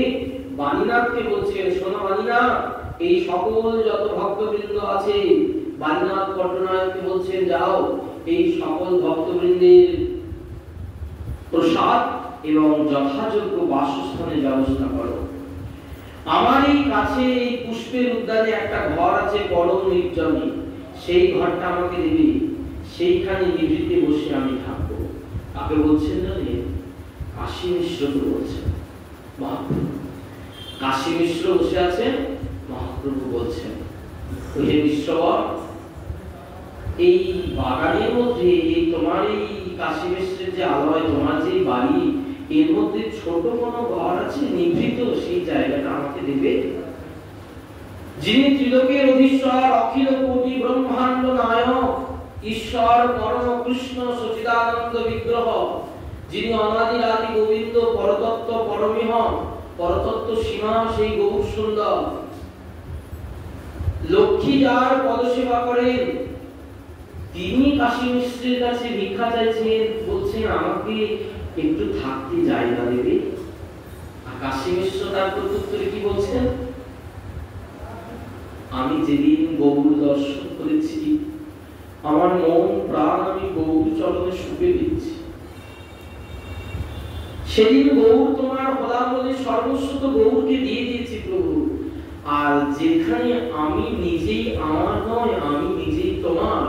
বাণীনাথকে বলছেন, শোনো বাণীনাথ, এই সকল যত ভক্তবৃন্দ আছে, বাণীনাথ পট্টনায়ককে বলছেন, যাও এই সকল ভক্তবৃন্দের প্রসাদ এবং যথাযোগ্য বাসস্থানের ব্যবস্থা করো। আমার এই কাছে এই পুষ্পের উদ্যানে একটা ঘর আছে পরম নির্জনে, সেই ঘরটা আমাকে দেবে, সেইখানে নিভৃতে বসে আমি থাকবো। কাকে বলছেন জানেন? কাশী মিশ্রকে বলছেন। মহাপ্রভু কাশী মিশ্র বসে আছেন, মহাপ্রভু বলছেন, হে মিশ্রবর, এই বাগানের মধ্যে এই তোমার এই কাশী মিশ্রের যে আলয়, তোমার যে বাড়ি, এর মধ্যে ছোট কোনো ঘর আছে নিভৃত, সেই জায়গাটা আমাকে দেবে। যিনি ত্রিলোকের অধীশ্বর, অখিল কোটি ব্রহ্মাণ্ড নায়ক, ঈশ্বর পরম কৃষ্ণ সচিদানন্দ বিগ্রহ, যিনি অনাদি আদি গোবিন্দ, পরতত্ত্ব পরমিহ, পরতত্ত্ব সীমা সেই গৌর সুন্দর, লক্ষ্মী যার পদসেবা করেন, তিনি কাশী মিশ্রের কাছে ভিক্ষা চাইছেন, বলছেন আমাকে একটু থাকতে জায়গা দেবে। আর কাশী মিশ্র তার প্রত্যুত্তরে কি বলছেন? আমি যেদিন গৌর দর্শন করেছি, আমার মন প্রাণ আমি গৌর চরণে শুকে দিচ্ছি। সেদিন গৌর তোমার হলাম বলে সর্বস্ব তো গৌরকে দিয়ে দিয়েছি প্রভু। আর যেখানে আমি নিজেই আমার নয়, আমি নিজেই তোমার,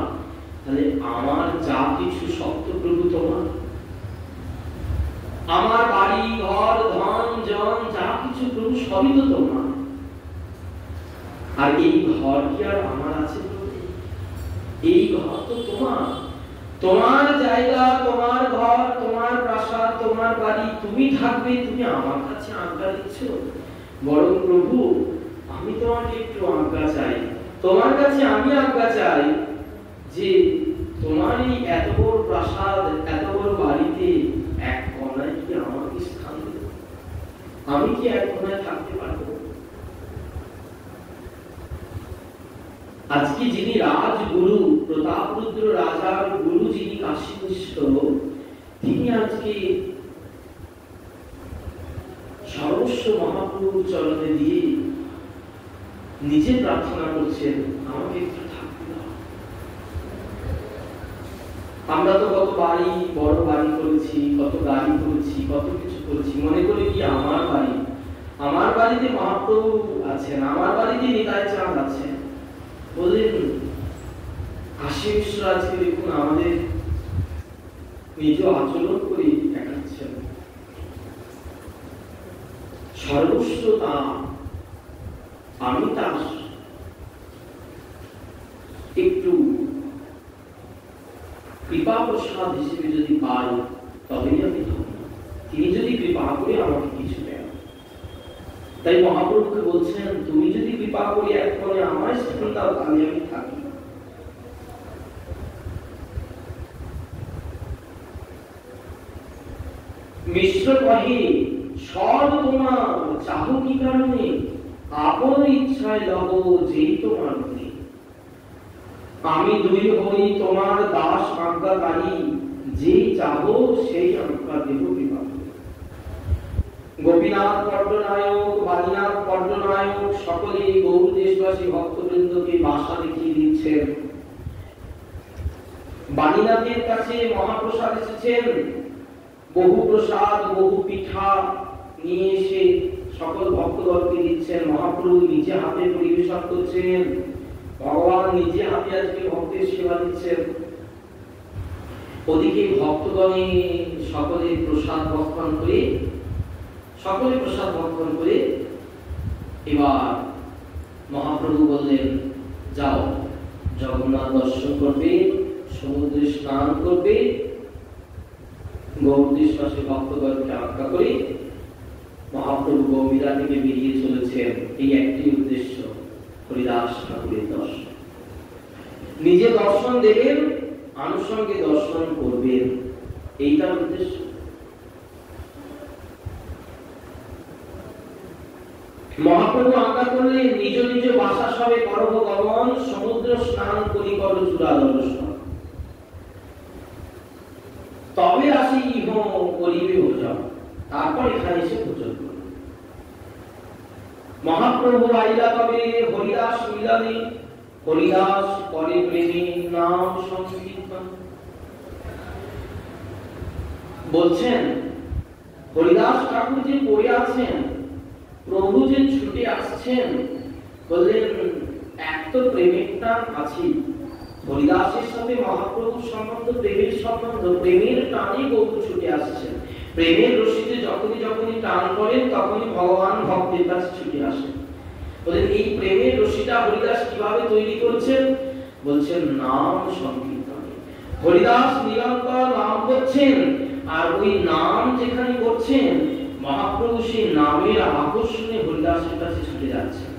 তাহলে আমার যা কিছু সত্য প্রভু তোমার, আমার বাড়ি ঘর ধন জন যা কিছু প্রভু সবই তো তোমার। আর এই ঘর কি আর আমার আছে প্রভু? এই ঘর তো তোমার, তোমার জায়গা, তোমার ঘর, তোমার প্রাসাদ, তোমার বাড়ি, তুমি থাকবে, তুমি আমার কাছে আজ্ঞা দিচ্ছ। বরং প্রভু আমি তোমাকে একটু আজ্ঞা চাই, তোমার কাছে আমি আজ্ঞা চাই যে তোমার এই এত বড় প্রাসাদ, এত বড় বাড়িতে এক কোণায় কি আমাকে স্থান দেবে? আমি কি এক কোণায় থাকতে পারবো? আজকে যিনি রাজগুরু, প্রতাপরুদ্র রাজার গুরু যিনি কাশী মিশ্র, তিনি আজকে সর্বস্ব মহাপ্রভুর চরণে দিয়ে নিজে প্রার্থনা করছেন, আমাকে একটু থাকতে দাও। আমরা তো কত বাড়ি, বড় বাড়ি করেছি, কত গাড়ি করেছি, কত কিছু করেছি, মনে করি কি আমার বাড়ি, আমার বাড়িতে মহাপ্রভু আছেন, আমার বাড়িতে নিতাই চাঁদ আছেন। বলেন কাশী মিশ্র আজকে দেখুন আমাদের নিজ আচরণ করে দেখাচ্ছেন, সর্বস্ব তা, আমি তার একটু কৃপা প্রসাদ হিসেবে যদি পাই তবেই আমি ধন্য। তিনি যদি কৃপা করে আমাকে কিছু দেন, তাই মহাপ্রভুকে বলছেন, তুমি যদি কৃপা করে এক কোণে আমার স্থান দাও, তাহলে আমি থাকি। মিশ্র কহে, সব তোমার, চাহো কি কারণে, আপন ইচ্ছায় লব যেই তোমার মনে। আমি দুই হই তোমার দাস আজ্ঞাকারী, যেই চাহো সেই আজ্ঞা দেব কৃপা। গোপীনাথ পট্টনায়ক, বাণীনাথ পট্টনায়ক সকলেই গৌর দেশবাসী ভক্তবৃন্দকে বাসা দেখিয়ে দিচ্ছেন। বাণীনাথের কাছে মহাপ্রসাদ এসেছেন, বহু প্রসাদ বহু পিঠা নিয়ে এসে সকল ভক্তগণকে দিচ্ছেন। মহাপ্রভু নিজে হাতে পরিবেশন করছেন, ভগবান নিজে হাতে আজকে ভক্তের সেবা দিচ্ছেন। ওদিকে ভক্তগণে সকলে প্রসাদ ভক্ষণ করে এবার মহাপ্রভু বললেন, যাও জগন্নাথ দর্শন করবে, সমুদ্রে স্নান করবে, গৌরীর পাশে ভক্তগণকে আজ্ঞা করে মহাপ্রভু গম্ভীরা থেকে বেরিয়ে চলেছেন। এই একটি উদ্দেশ্য, হরিদাস ঠাকুরের দর্শন। নিজে দর্শন দেবেন, আনুষঙ্গে দর্শন করবেন, এইটার উদ্দেশ্য। মহাপ্রভু আজ্ঞা করলেন, নিজ নিজ বাসা সবে করব গমন, সমুদ্র স্নান করি কর চূড়া দর্শন, তবে আসি ইহ করিবে ভোজন। তারপর এখানে এসে ভোজন করবে। মহাপ্রভু আইলা তবে হরিদাস মিলানে, হরিদাস করে প্রেমী নাম সংকীর্তন। বলছেন হরিদাস ঠাকুর যে পড়ে আছেন, প্রভু যে ছুটে আসছেন, বললেন এক তো প্রেমের টান আছে, হরিদাসের সাথে মহাপ্রভুর সম্বন্ধ প্রেমের সম্বন্ধ, প্রেমের টানে গৌর ছুটে আসছেন। প্রেমের রশিতে যখনই টান করেন তখনই ভগবান ভক্তের কাছে ছুটে আসেন। বলেন এই প্রেমের রশিটা হরিদাস কিভাবে তৈরি করছেন? বলছেন নাম সংকীর্তনে। হরিদাস নিরন্তর নাম করছেন, আর ওই নাম যেখানে করছেন মহাপ্রভু সেই নামের আকর্ষণে হরিদাসের কাছে ছুটে যাচ্ছেন।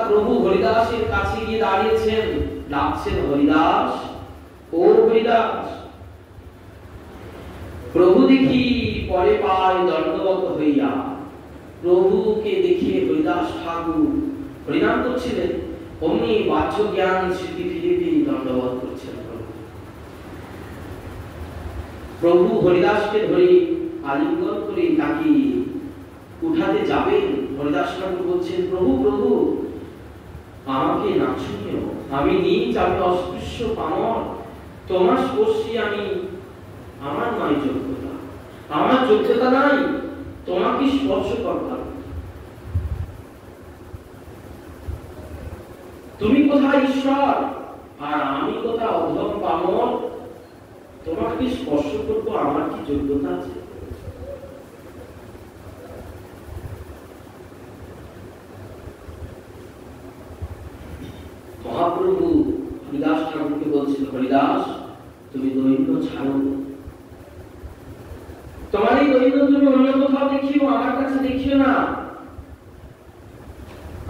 প্রভু হরিদাসের কাছে গিয়ে দাঁড়িয়েছেন, ডাকছেন হরিদাস, ও হরিদাস। প্রভু দেখি পরে পায় দণ্ডবত হইয়া। প্রভুকে দেখে হরিদাস ঠাকুর হরিনাম করছিলেন, অমনি বাহ্য জ্ঞান স্মৃতি ফিরে ফিরে দণ্ডবত করছেন। প্রভু হরিদাসকে ধরে আলিঙ্গন করে তাকে উঠাতে যাবেন। হরিদাস ঠাকুর বলছেন, প্রভু প্রভু আমাকে না ছুঁয়ো, আমি নীচ, আমি অস্পৃশ্য পামর, তোমার স্পর্শে আমি, আমার নয় যোগ্যতা, আমার যোগ্যতা নাই তোমাকে স্পর্শ করবার। তুমি কোথায় ঈশ্বর আর আমি কোথায় অধম পামর, তোমাকে স্পর্শ করবো, আমার কি যোগ্যতা আছে? মহাপ্রভু হরিদাস ঠাকুরকে বলছিল, হরিদাস তুমি দৈন্য ছাড়ো, তোমার এই দৈন্য তুমি অন্য কোথাও দেখিও, আমার কাছে দেখিও না।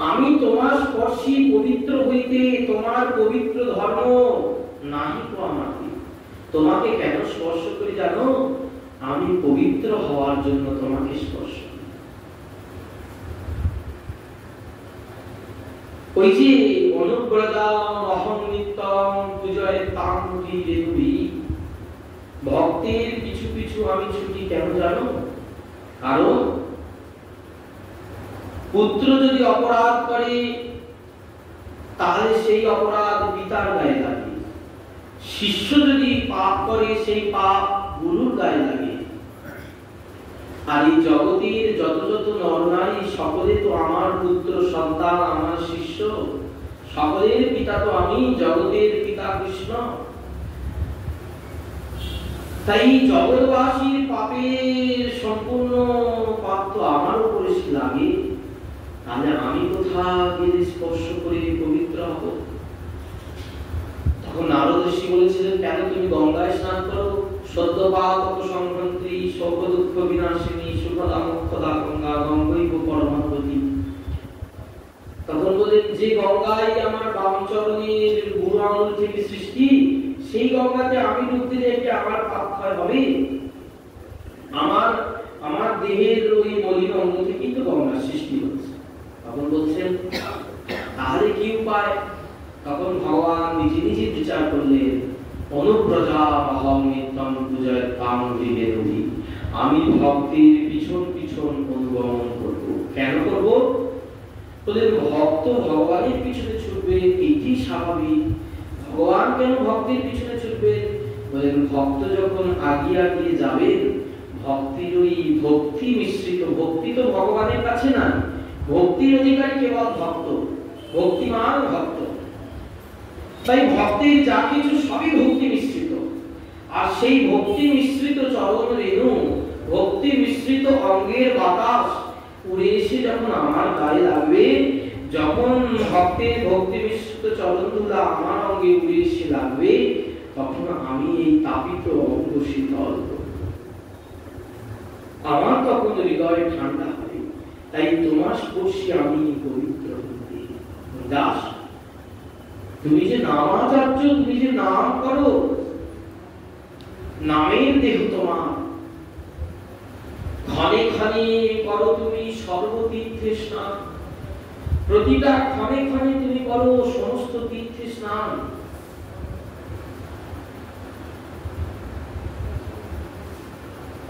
আমি তোমার স্পর্শী পবিত্র হইতে, তোমার পবিত্র ধর্ম নাহি তো আমাকে। তোমাকে কেন স্পর্শ করি জানো? আমি পবিত্র হওয়ার জন্য তোমাকে স্পর্শ। ওই যে অনুব্রতাম অহং নিত্যম পূজয় তাম ধীরেভি, ভক্তের পিছু পিছু আমি ছুটি কেন জানো? কারণ পুত্র যদি অপরাধ করে তাহলে সেই অপরাধ পিতার গায়ে লাগে, শিষ্য যদি পাপ করে সেই পাপ গুরুর গায়ে লাগে। আর এই জগতের যত যত নরনারী সকলে তো আমার পুত্র সন্তান, আমার শিষ্য, সকলের পিতা তো আমি, জগতের পিতা কৃষ্ণ। তাই জগৎবাসীর পাপের সম্পূর্ণ পাপ তো আমার উপরে লাগে, তাহলে আমি কোথা গেলে স্পর্শ করে পবিত্র হব? তখন নারদ ঋষি বলেছিলেন, কেন তুমি গঙ্গায় স্নান করো? সদ্যপাত সংহন্ত্রী শোক দুঃখ বিনাশিনী সুখদা মুক্তদা গঙ্গা গঙ্গৈব পরমাগতি। তখন বলেন, যে গঙ্গায় আমার বাম চরণের বুড়ো আঙুল থেকে সৃষ্টি, সেই গঙ্গাতে আমি ডুব দিলে কি আমার পাপ ক্ষয় হবে? আমার দেহের ওই মলিন অঙ্গ থেকেই তো গঙ্গার সৃষ্টি হচ্ছে। তখন বলছেন, তাহলে কি উপায়? তখন ভগবান নিজে নিজে বিচার করলেন, অনুব্রজা অহং নিত্যম পূজয় তাম ধীরেভি, আমি ভক্তের পিছন পিছন অনুগমন করব। কেন করব? বলে ভক্ত ভগবানের পিছনে ছুটবে, এটি স্বাভাবিক। ভগবান কেন ভক্তের পিছনে ছুটবে? বলেন ভক্ত যখন আগিয়ে আগিয়ে যাবেন, ভক্তির ওই ভক্তি মিশ্রিত, ভক্তি তো ভগবানের কাছে না, ভক্তির অধিকারী কেবল ভক্ত, ভক্তিমান ভক্ত। তাই ভক্তির যা কিছু সবই ভক্তি মিশ্রিত। আর সেই ভক্তি মিশ্রিত চরণ রেণু, ভক্তি মিশ্রিত অঙ্গের বাতাস উড়ে এসে যখন আমার গায়ে লাগবে, যখন ভক্তের ভক্তি মিশ্রিত চরণ তুলা আমার অঙ্গে উড়ে এসে লাগবে, তখন আমি এই তাপিত অঙ্গ শীতল, আমার তখন হৃদয় ঠান্ডা হবে। তাই তোমার স্পর্শে আমি পবিত্র হতে। দাস, তুমি যে নামাচার্য, তুমি যে নাম করো, নামের দেহ তোমার, ক্ষণে ক্ষণে করো তুমি সর্বতীর্থে স্নান, প্রতিটা ক্ষণে ক্ষণে তুমি করো সমস্ত তীর্থে স্নান।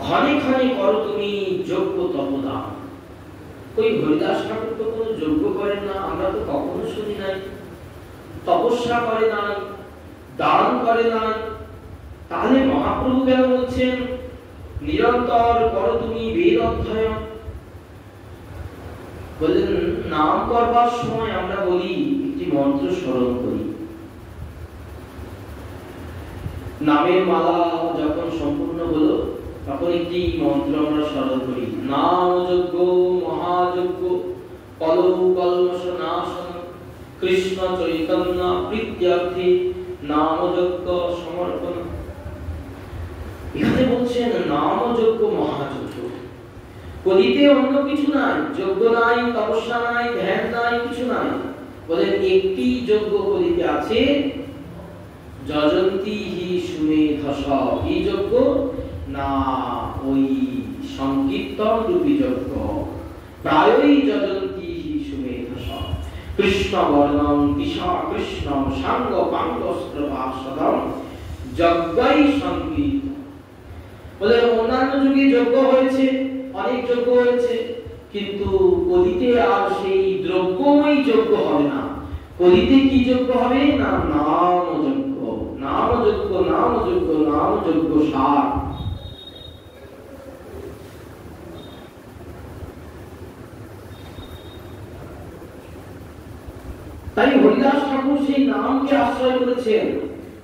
ক্ষণে ক্ষণে করো তুমি যজ্ঞ তপদান। ওই হরিদাস ঠাকুর তো কোনো যজ্ঞ করেন না, আমরা তো কখনো শুনি নাই। তপস্যা করে নাই, দান করে নাই, তাহলে মহাপ্রভু কেন বলছেন নিরন্তর করো তুমি বেদ অধ্যয়ন? বলেন নাম করবার সময় আমরা বলি একটি মন্ত্র স্মরণ করি। নামের মালা যখন সম্পূর্ণ হলো, তখন একটি মন্ত্র আমরা স্মরণ করি, নাম যজ্ঞ মহাযজ্ঞ কলৌ কলমশ নাশন কৃষ্ণ চৈতন্য প্রীত্যর্থে নাম যজ্ঞ সমর্পণ। এখানে বলছেন নাম যজ্ঞ মহাযজ্ঞ, কলিতে অন্য কিছু নাই, যজ্ঞ নাই, তপস্যা নাই, ধ্যান নাই, কিছু নাই। বলেন একটি যজ্ঞ কলিতে আছে, যজন্তি হি সুমেধস। কি যজ্ঞ? না ওই সংকীর্তন রূপী যজ্ঞ। প্রায়ই যজন্তি হি সুমেধস কৃষ্ণ বর্ণং দিশা কৃষ্ণং সাঙ্গ পাঙ্গস্ত্র পার্শ্বদম যজ্ঞই সংকীর্তন। বলে অন্যান্য যুগে যজ্ঞ হয়েছে, অনেক যজ্ঞ হয়েছে, কিন্তু কলিতে আর সেই দ্রব্যময় যজ্ঞ হবে না। কলিতে কি যজ্ঞ হবে না? নাম যজ্ঞ, নাম যজ্ঞ, নাম যজ্ঞ, নাম যজ্ঞ সার। তাই হরিদাস ঠাকুর সেই নামকে আশ্রয় করেছেন।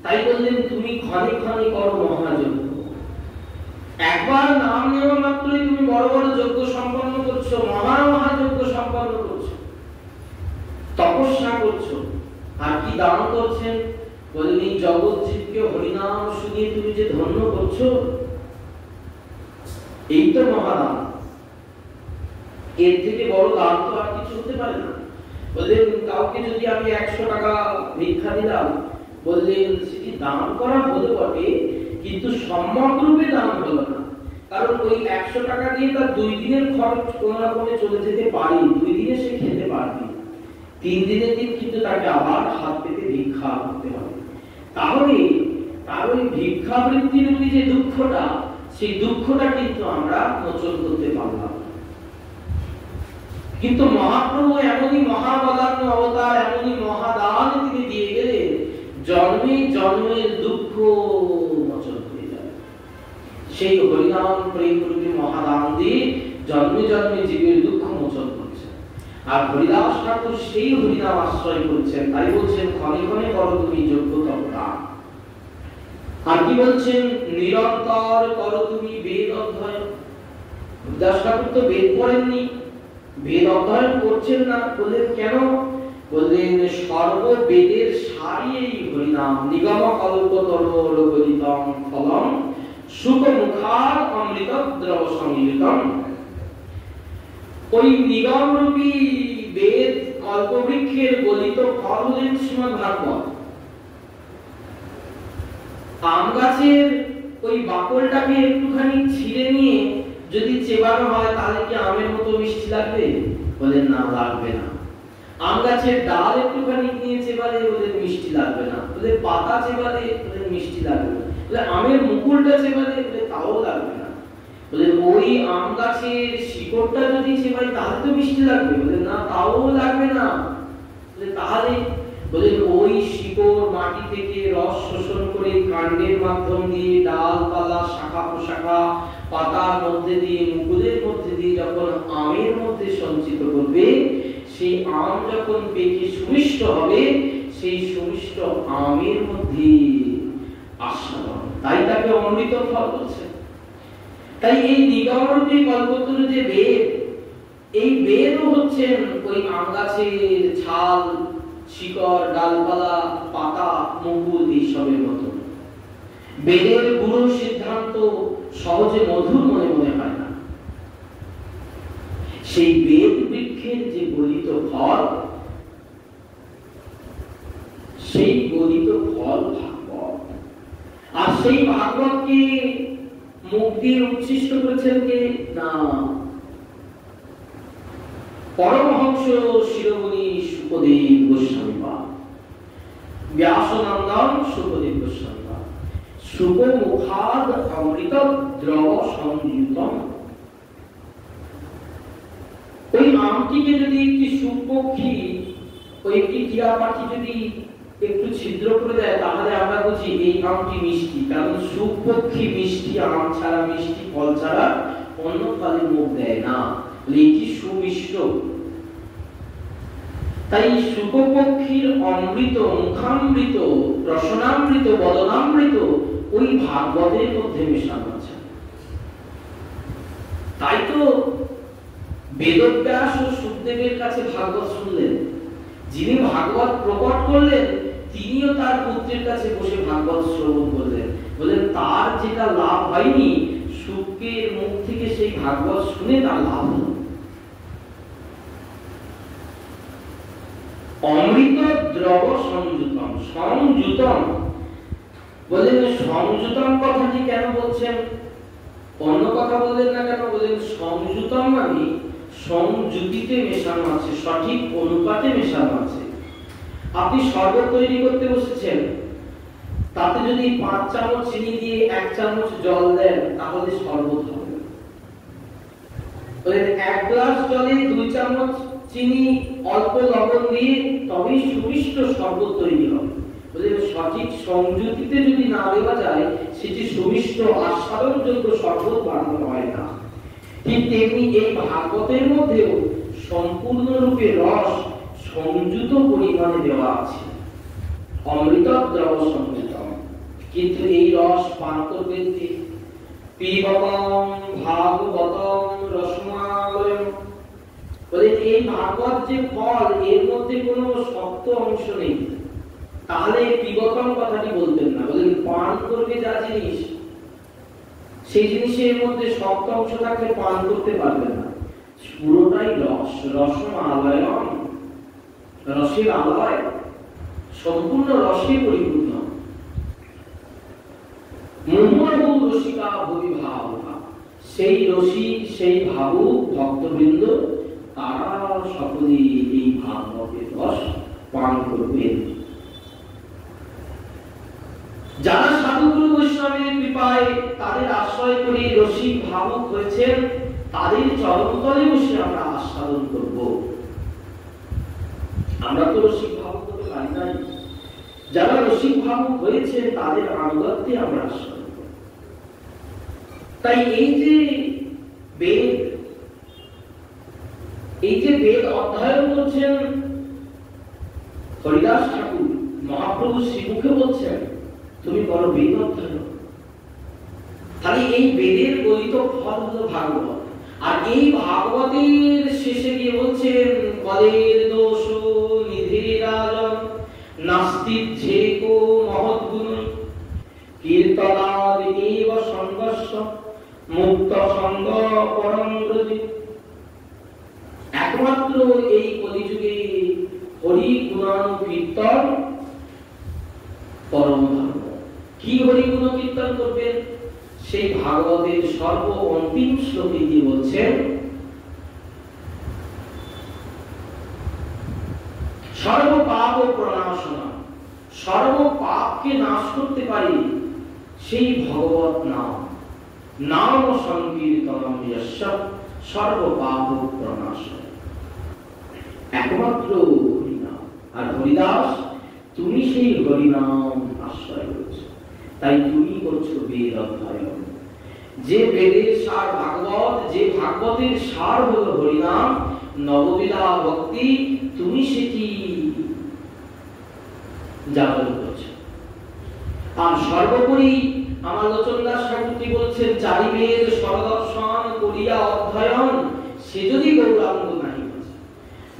তাই বললেন তুমি ক্ষণে ক্ষণে করো মহাযজ্ঞ। একবার নাম নেওয়া মাত্রই তুমি বড় বড় যজ্ঞ সম্পন্ন করছো, মহাযজ্ঞ সম্পন্ন করছো, তপস্যা করছো। আর কি দান করছেন? বলেন এই জগৎ জীবকে হরিনাম শুনিয়ে তুমি যে ধন্য করছো, এই তো মহাদান। এর থেকে বড় দান তো আর কিছু হতে পারে না। বললেন কাউকে যদি আমি 100 টাকা ভিক্ষা দিলাম, বললেন সেটি দান করা হলো বটে, কিন্তু সম্যক রূপে দান হলো না। কারণ ওই 100 টাকা দিয়ে তার 2 দিনের খরচ কোনো রকমে চলে যেতে পারে, 2 দিনে সে খেতে পারবে, 3 দিনের দিন কিন্তু তাকে আবার হাত পেতে ভিক্ষা করতে হবে। তাহলে তার ওই ভিক্ষাবৃত্তির রূপী যে দুঃখটা, সেই দুঃখটা কিন্তু আমরা মোচন করতে পারলাম। কিন্তু মহাপ্রভু এমনই মহাবদান্য অবতার, এমনই মহাদান তিনি দিয়ে গেলেন, জন্মে জন্মের দুঃখ মোচন হয়ে যাবে। সেই হরিনাম প্রেম রূপী মহাদান দিয়ে জন্মে জন্মে জীবের দুঃখ মোচন করছে। আর হরিদাস ঠাকুর সেই হরিনাম আশ্রয় করছেন। তাই বলছেন ক্ষণে ক্ষণে করো তুমি যজ্ঞ তপদান। আর কি বলছেন? নিরন্তর করো তুমি বেদ অধ্যয়ন। হরিদাস ঠাকুর তো বেদ পড়েননি, বেদ অধ্যয়ন করছেন না। বললেন কেন? বললেন সর্ব বেদের সারই এই হরিনাম। নিগম কল্পতর লোকলিতম ফলম সুখ মুখার অমৃত দ্রব সংযুতম। ওই নিগম রূপী বেদ কল্পবৃক্ষের গলিত ফল হলেন শ্রীমদ্ ভাগবত। আম গাছের ওই বাকলটাকে একটুখানি ছিঁড়ে নিয়ে যদি চেবানো হয়, তাহলে কি আমের মতো মিষ্টি লাগবে? বলেন না, লাগবে না। আম গাছের ডাল একটুখানি নিয়ে চেবালে বলেন মিষ্টি লাগবে না। বলে পাতা চেবালে বলেন মিষ্টি লাগবে না। বলে আমের মুকুলটা চেবালে বলে তাও লাগবে না। বলে ওই আম গাছের শিকড়টা যদি চেবাই তাহলে তো মিষ্টি লাগবে। বলে না, তাও লাগবে না। বলে তাহলে বলেন ওই শিকড় মাটি থেকে রস শোষণ করে কাণ্ডের মাধ্যম দিয়ে ডালপালা শাখা প্রশাখা পাতার মধ্যে দিয়ে মুকুলের মধ্যে দিয়ে যখন আমের মধ্যে সঞ্চিত করবে, সেই আম যখন পেকে সুমিষ্ট হবে, সেই সুমিষ্ট আমের মধ্যে আস্বাদন, তাই তাকে অমৃত ফল বলছে। তাই এই নিগমরূপী কল্পতরু যে বেদ, এই বেদও হচ্ছেন ওই আম গাছের ছাল, শিকড়, ডালপালা, পাতা, মুকুল এইসবের মতো। বেদের গুরু সিদ্ধান্ত সহজে মধুর মনে মনে হয় না। সেই বেদ বৃক্ষের যে গলিত ফল, সেই গলিত ফল ভাগবত। আর সেই ভাগবতকে মুখ দিয়ে উচ্ছিষ্ট করেছেন কে? না, পরমহংস শিরোমণি শুকদেব গোস্বামী পাদ, ব্যাসনন্দন শুকদেব গোস্বামী পাদ। শুক মুখাদ অমৃত দ্রব সংযুতম। ওই আমটিকে যদি একটি সুপক্ষী, ওই একটি টিয়া পাখি যদি একটু ছিদ্র করে দেয়, তাহলে আমরা বুঝি এই আমটি মিষ্টি, কারণ সুপক্ষী মিষ্টি আম ছাড়া, মিষ্টি ফল ছাড়া অন্য ফলে মুখ দেয় না, এটি সুমিষ্ট। তাই শুকপক্ষীর অমৃত, মুখামৃত, রসনামৃত, বদনামৃত ওই ভাগবতের মধ্যে মেশানো আছে। তাই তো বেদব্যাস ও সুখদেবের কাছে ভাগবত শুনলেন। যিনি ভাগবত প্রকট করলেন, তিনিও তার পুত্রের কাছে বসে ভাগবত শ্রবণ করলেন। বলেন তার যেটা লাভ হয়নি, শুকের মুখ থেকে সেই ভাগবত শুনে তার লাভ হলো। অমৃত দ্রব সংযুতম। সংযুতম বলেন, সংযুতম কথাটি কেন বলছেন? অন্য কথা বললেন না কেন? বলেন সংযুতম মানে সংযুতিতে মেশানো আছে, সঠিক অনুপাতে মেশানো আছে। আপনি শরবত তৈরি করতে বসেছেন, তাতে যদি 5 চামচ চিনি দিয়ে 1 চামচ জল দেন, তাহলে শরবত হবে। বলেন 1 গ্লাস জলে 2 চামচ চিনি অল্প লবণ দিয়ে তবেই সুমিষ্ট শরবত তৈরি হবে। বলেন সঠিক সংযুতিতে যদি না দেওয়া যায়, সেটি সুমিষ্ট আস্বাদনযোগ্য শরবত বানানো হয় না। ঠিক তেমনি এই ভাগবতের মধ্যেও সম্পূর্ণরূপে রস সংযুত পরিমাণে দেওয়া আছে, অমৃত দ্রব সংযুতম। কিন্তু এই রস পান করবেন কে? পিবতম ভাগবতম রসমালয়ম। বলে এই ভাগবত যে ফল, এর মধ্যে কোনো শক্ত অংশ নেই, তাহলে পিবতম কথাটি বলতেন না। বলেন পান করবে যা জিনিস, সেই জিনিসের মধ্যে শক্ত অংশ থাকলে পান করতে পারবেন না। পুরোটাই রস, রসমালয়ম, রসের আলয়, সম্পূর্ণ রসে পরিপূর্ণ। মুহুর্মুহু রসিকা ভবি ভাবুকা। সেই রসিক, সেই ভাবুক ভক্তবৃন্দ, তারা সকলেই এই ভাগবতের রস পান করবেন। যারা সাধুগুরু বৈষ্ণবের কৃপায় তাদের আশ্রয় করে রসিক ভাবুক হয়েছেন, তাদের চরণতলে বসে আমরা আস্বাদন করব। আমরা তো রসিক ভাবুক হতে পারি নাই। যারা রসিক ভাবুক হয়েছে, তাদের আনুগত্যে আমরা আস্বাদন করব। তাই এই যে বেদ, এই যে বেদ অধ্যয়ন করছেন হরিদাস ঠাকুর, মহাপ্রভু শ্রীমুখে বলছেন তুমি বড় বেদ অধ্যয়ন। তাহলে এই বেদের গলিত ফল হলো ভাগবত। আর এই ভাগবতের শেষে গিয়ে বলছেন কলের দোষ নিধির রাজন নাস্তি ঝেকো মহৎ গুণ কীর্তনাদ এব সঙ্গস্য মুক্ত সঙ্গ পরম ব্রজে। একমাত্র এই কলিযুগে হরি গুণানুকীর্তন পরম ধর্ম। কি হরি গুণ কীর্তন করবেন? সেই ভাগবতের সর্ব অন্তিম শ্লোকে কি বলছেন? সর্ব পাপ প্রণাশনা, সর্ব পাপকে নাশ করতে পারে সেই ভগবত নাম। নাম সংকীর্তনম যস্য সর্ব পাপ প্রণাশনা। একমাত্র হরিনাম। আর হরিদাস তুমি সেই হরিনাম আশ্রয় করছো, তাই তুমি করছো বেদ অধ্যয়ন। যে বেদের সার ভাগবত, যে ভাগবতের সার হলো হরিনাম, নববিধা ভক্তি, তুমি সেটি যাপন করছো। আর সর্বোপরি আমার লোচন দাস ঠাকুর কি বলছেন, চারি বেদ সরদর্শন করিয়া অধ্যয়ন, সে যদি গৌরাঙ্গ নাহি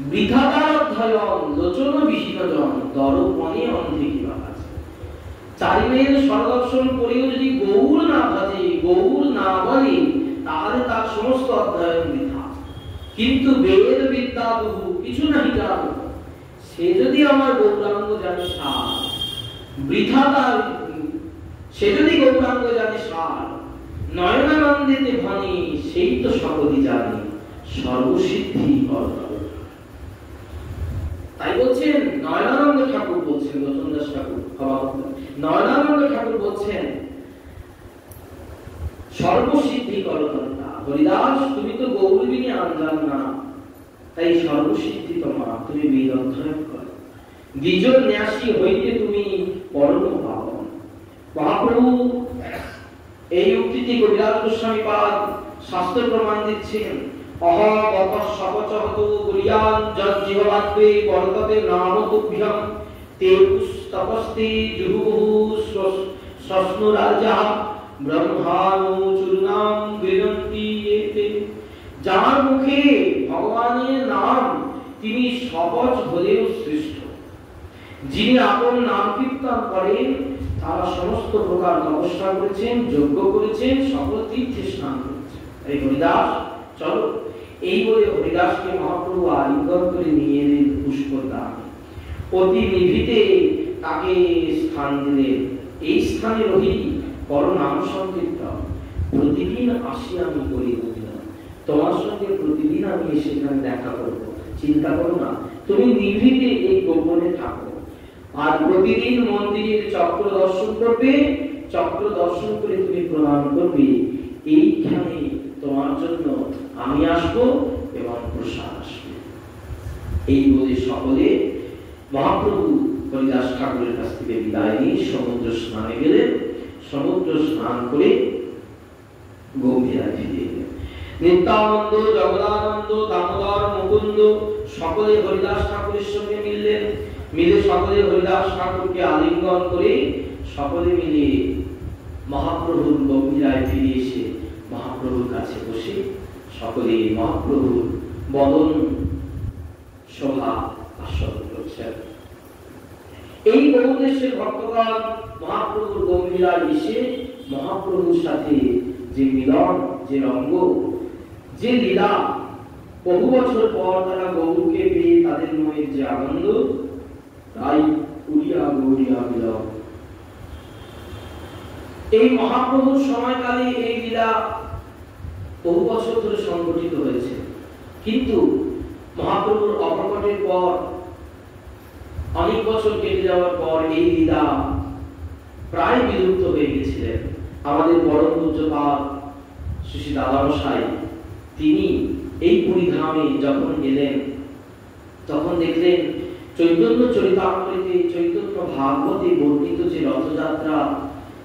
বৃথাকার অধ্যয়ন, লোচন বিহীনজন দরপণে অন্ধে কি বা আছে। চারি বেদ সরদর্শন করেও যদি গৌর না ভজে, গৌর না বলে, তাহলে তার সমস্ত অধ্যয়ন বৃথা। কিন্তু বেদ বিদ্যা বহু কিছু নাহি জান, সে যদি আমার গৌরাঙ্গ জানে সার, বৃথা তার, সে যদি গৌরাঙ্গ জানে সার, নয়নানন্দেতে ভনি, সেই তো সকলই জানে সর্বসিদ্ধি কর্তা। তাই বলছেন নয়নানন্দ ঠাকুর, বলছেন লোচন দাস ঠাকুর, নয়নানন্দ ঠাকুর বলছেন সর্বসিদ্ধি কর্তা। হরিদাস, তুমি তো গৌরবিনী আনজান না, তাই সর্বসিদ্ধি তোমার, তুমি বেদ অধ্যয়ন করো। দ্বিজ ন্যাসী হইতে তুমি পরম পাবন। মহাপ্রভু এই উক্তিটি কবিরাজ গোস্বামী পাদ শাস্ত্র প্রমাণ দিচ্ছেন। অহবত সপচহত গুরিয়ান জজ্জিহবাত্রে পরততে নামতুভ্যম তেপুস তপস্তি জুহুবহু সস্নুরাজা ব্রহ্মাণু চূর্ণাম গৃহন্তি এতে। যার মুখে ভগবানের নাম, তিনি সপচ হলেও শ্রেষ্ঠ। যিনি আপন নাম কীর্তন করেন, তারা সমস্ত প্রকার তপস্যা করেছেন, যজ্ঞ করেছেন, সকল তীর্থে স্নান করেছেন। এই হরিদাস চলো, এই বলে হরিদাসকে মহাপ্রভু আলিঙ্গন করে নিয়ে এলেন পুষ্পদানে। অতি নিভৃতে তাকে স্থান দিলেন। এই স্থানে রহি কর নাম সংকীর্তন, প্রতিদিন আসি আমি করি অভিনয়। তোমার সঙ্গে প্রতিদিন আমি সেখানে দেখা করব, চিন্তা করো না, তুমি নিভৃতে এই গোপনে থাকো। আর প্রতিদিন মন্দিরের চক্র দর্শন করবে, চক্র দর্শন করে তুমি প্রণাম করবে। এইখানে তোমার জন্য আমি আসবো এবং প্রসাদ আসবে। এই বলে সকলে মহাপ্রভু হরিদাস ঠাকুরের কাছ থেকে বিদায় নিয়ে সমুদ্র স্নানে গেলেন। সমুদ্র স্নান করে গম্ভীরা ফিরে এলেন। নিত্যানন্দ, জগদানন্দ, দামোদর, মুকুন্দ সকলে হরিদাস ঠাকুরের সঙ্গে মিললেন। মিলে সকলে হরিদাস ঠাকুরকে আলিঙ্গন করে সকলে মিলে মহাপ্রভুর গম্ভীরায় ফিরে এসে মহাপ্রভুর কাছে বসে সকলে মহাপ্রভুর বদন শোভা আস্বাদন করছেন। এই বহুদেশের ভক্তগণ মহাপ্রভুর গম্ভীরায় এসে মহাপ্রভুর সাথে যে মিলন, যে রঙ্গ, যে লীলা, বহু বছর পর তারা গৌরকে পেয়ে তাদের মনের যে আনন্দ, তাই উড়িয়া গৌরিয়া মিলন। এই মহাপ্রভুর সময়কালে এই লীলা বহু বছর ধরে সংগঠিত হয়েছে, কিন্তু মহাপ্রভুর অপ্রকটের পর অনেক বছর কেটে যাওয়ার পর এই লীলা প্রায় বিলুপ্ত হয়ে গেছিলেন। আমাদের পরম পূজ্যপাদ শ্রী শ্রী দাদামশাই তিনি এই পুরীধামে যখন এলেন, তখন দেখলেন চৈতন্য চরিতামৃতে, চৈতন্য ভাগবতে বর্ণিত যে রথযাত্রা,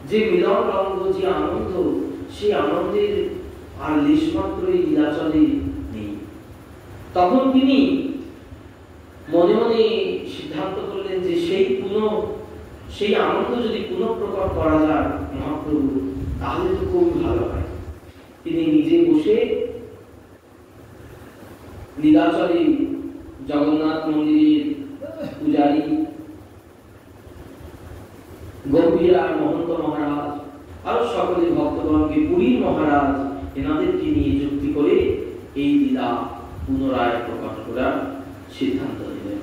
যে মিলন রঙ্গ, যে আনন্দ, সেই আনন্দের আর লেশমাত্র এই লীলাচলে নেই। তখন তিনি মনে মনে সিদ্ধান্ত করলেন যে সেই আনন্দ যদি পুনঃপ্রকট করা যায় মহাপ্রভু, তাহলে তো খুব ভালো হয়। তিনি নিজে বসে লীলাচলে জগন্নাথ মন্দিরের পূজারী গম্ভীরার মহন্ত মহারাজ, আরো সকলে ভক্তগণকে, পুরীর মহারাজ, এনাদেরকে নিয়ে যুক্তি করে এই লীলা পুনরায় প্রকাশ করার সিদ্ধান্ত নিলেন।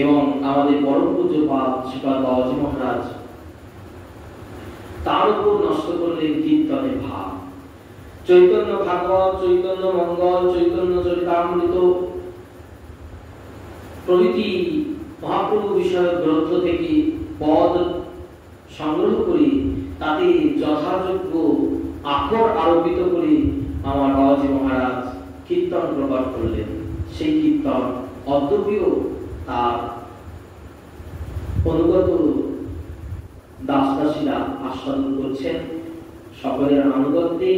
এবং আমাদের পরম পূজ্যপাদ শ্রীপাদ বাবাজী মহারাজ তার উপর নষ্ট করলেন কীর্তনের ভাব। চৈতন্য ভাগবত, চৈতন্য মঙ্গল, চৈতন্য চরিতামৃত প্রভৃতি মহাপ্রভু বিষয়ক গ্রন্থ থেকে পদ সংগ্রহ করে তাতে যথাযোগ্য আখর আরোপিত করে আমার বাবাজী মহারাজ কীর্তন প্রকাশ করলেন। সেই কীর্তন অদ্যপিও তার অনুগত দাস দাসীরা আস্বাদন করছেন সকলের আনুগত্যে,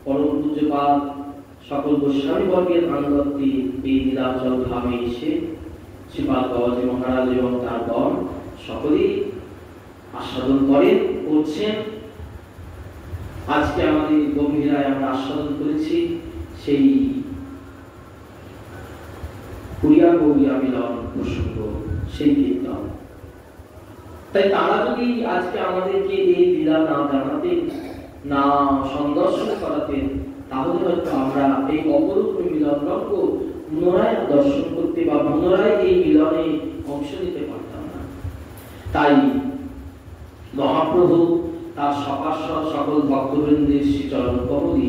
পরম পূজ্যপাদ সকল গোস্বামী বর্গের আনুগত্যে এই নীলাচল ধামে এসে শ্রীপাদ বাবাজী মহারাজ এবং তার গণ সকলেই আস্বাদন করেন, করছেন। আজকে আমাদের গম্ভীরায় আমরা আস্বাদন করেছি সেই পুরিয়া গৌরিয়া মিলন প্রসঙ্গ, সেই কীর্তন। তাই তারা যদি আজকে আমাদেরকে এই লীলা না জানাতেন, না সন্দর্শন করাতেন, তাহলে হয়তো আমরা এই অপরূপ মিলন রঙ্গ পুনরায় দর্শন করতে বা পুনরায় এই মিলনে অংশ নিতে পারতাম না। তাই মহাপ্রভু তার সপার্শ্বদ সকল ভক্তবৃন্দের শ্রীচরণ কমলে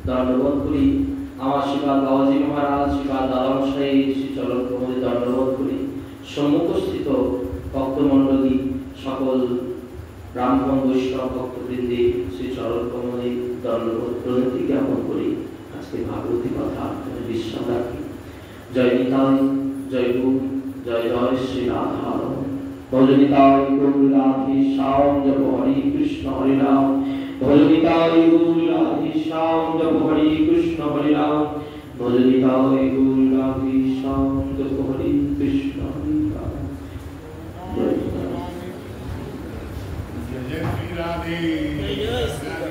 দণ্ডবোধ করি, আমার শ্রীপাদ বাবাজী মহারাজ শ্রীপাদ দাদামশাইয়ের শ্রীচরণ কমলে দণ্ডবোধ করি, সম্মুখস্থিত ভক্তমণ্ডলী সকল ব্রাহ্মণ বৈষ্ণব ভক্তবৃন্দে শ্রীচরণ কমলে দণ্ডবোধ প্রণতি জ্ঞাপন করি। আজকে ভাগবতী কথা বিশ্রাম রাখি। জয় নিতাই, জয় গুরু, জয় জয় শ্রী রাধা। ভজনিতাই গৌর রাধে শ্যাম, জপ হরে কৃষ্ণ হরে রাম। ভজনিতাই গৌর রাধে শ্যাম, জপ হরে কৃষ্ণ হরে রাম। ভজনিতাই গৌর রাধে শ্যাম, জপ হরে কৃষ্ণ হরে রাম। জয় जय श्री राधे।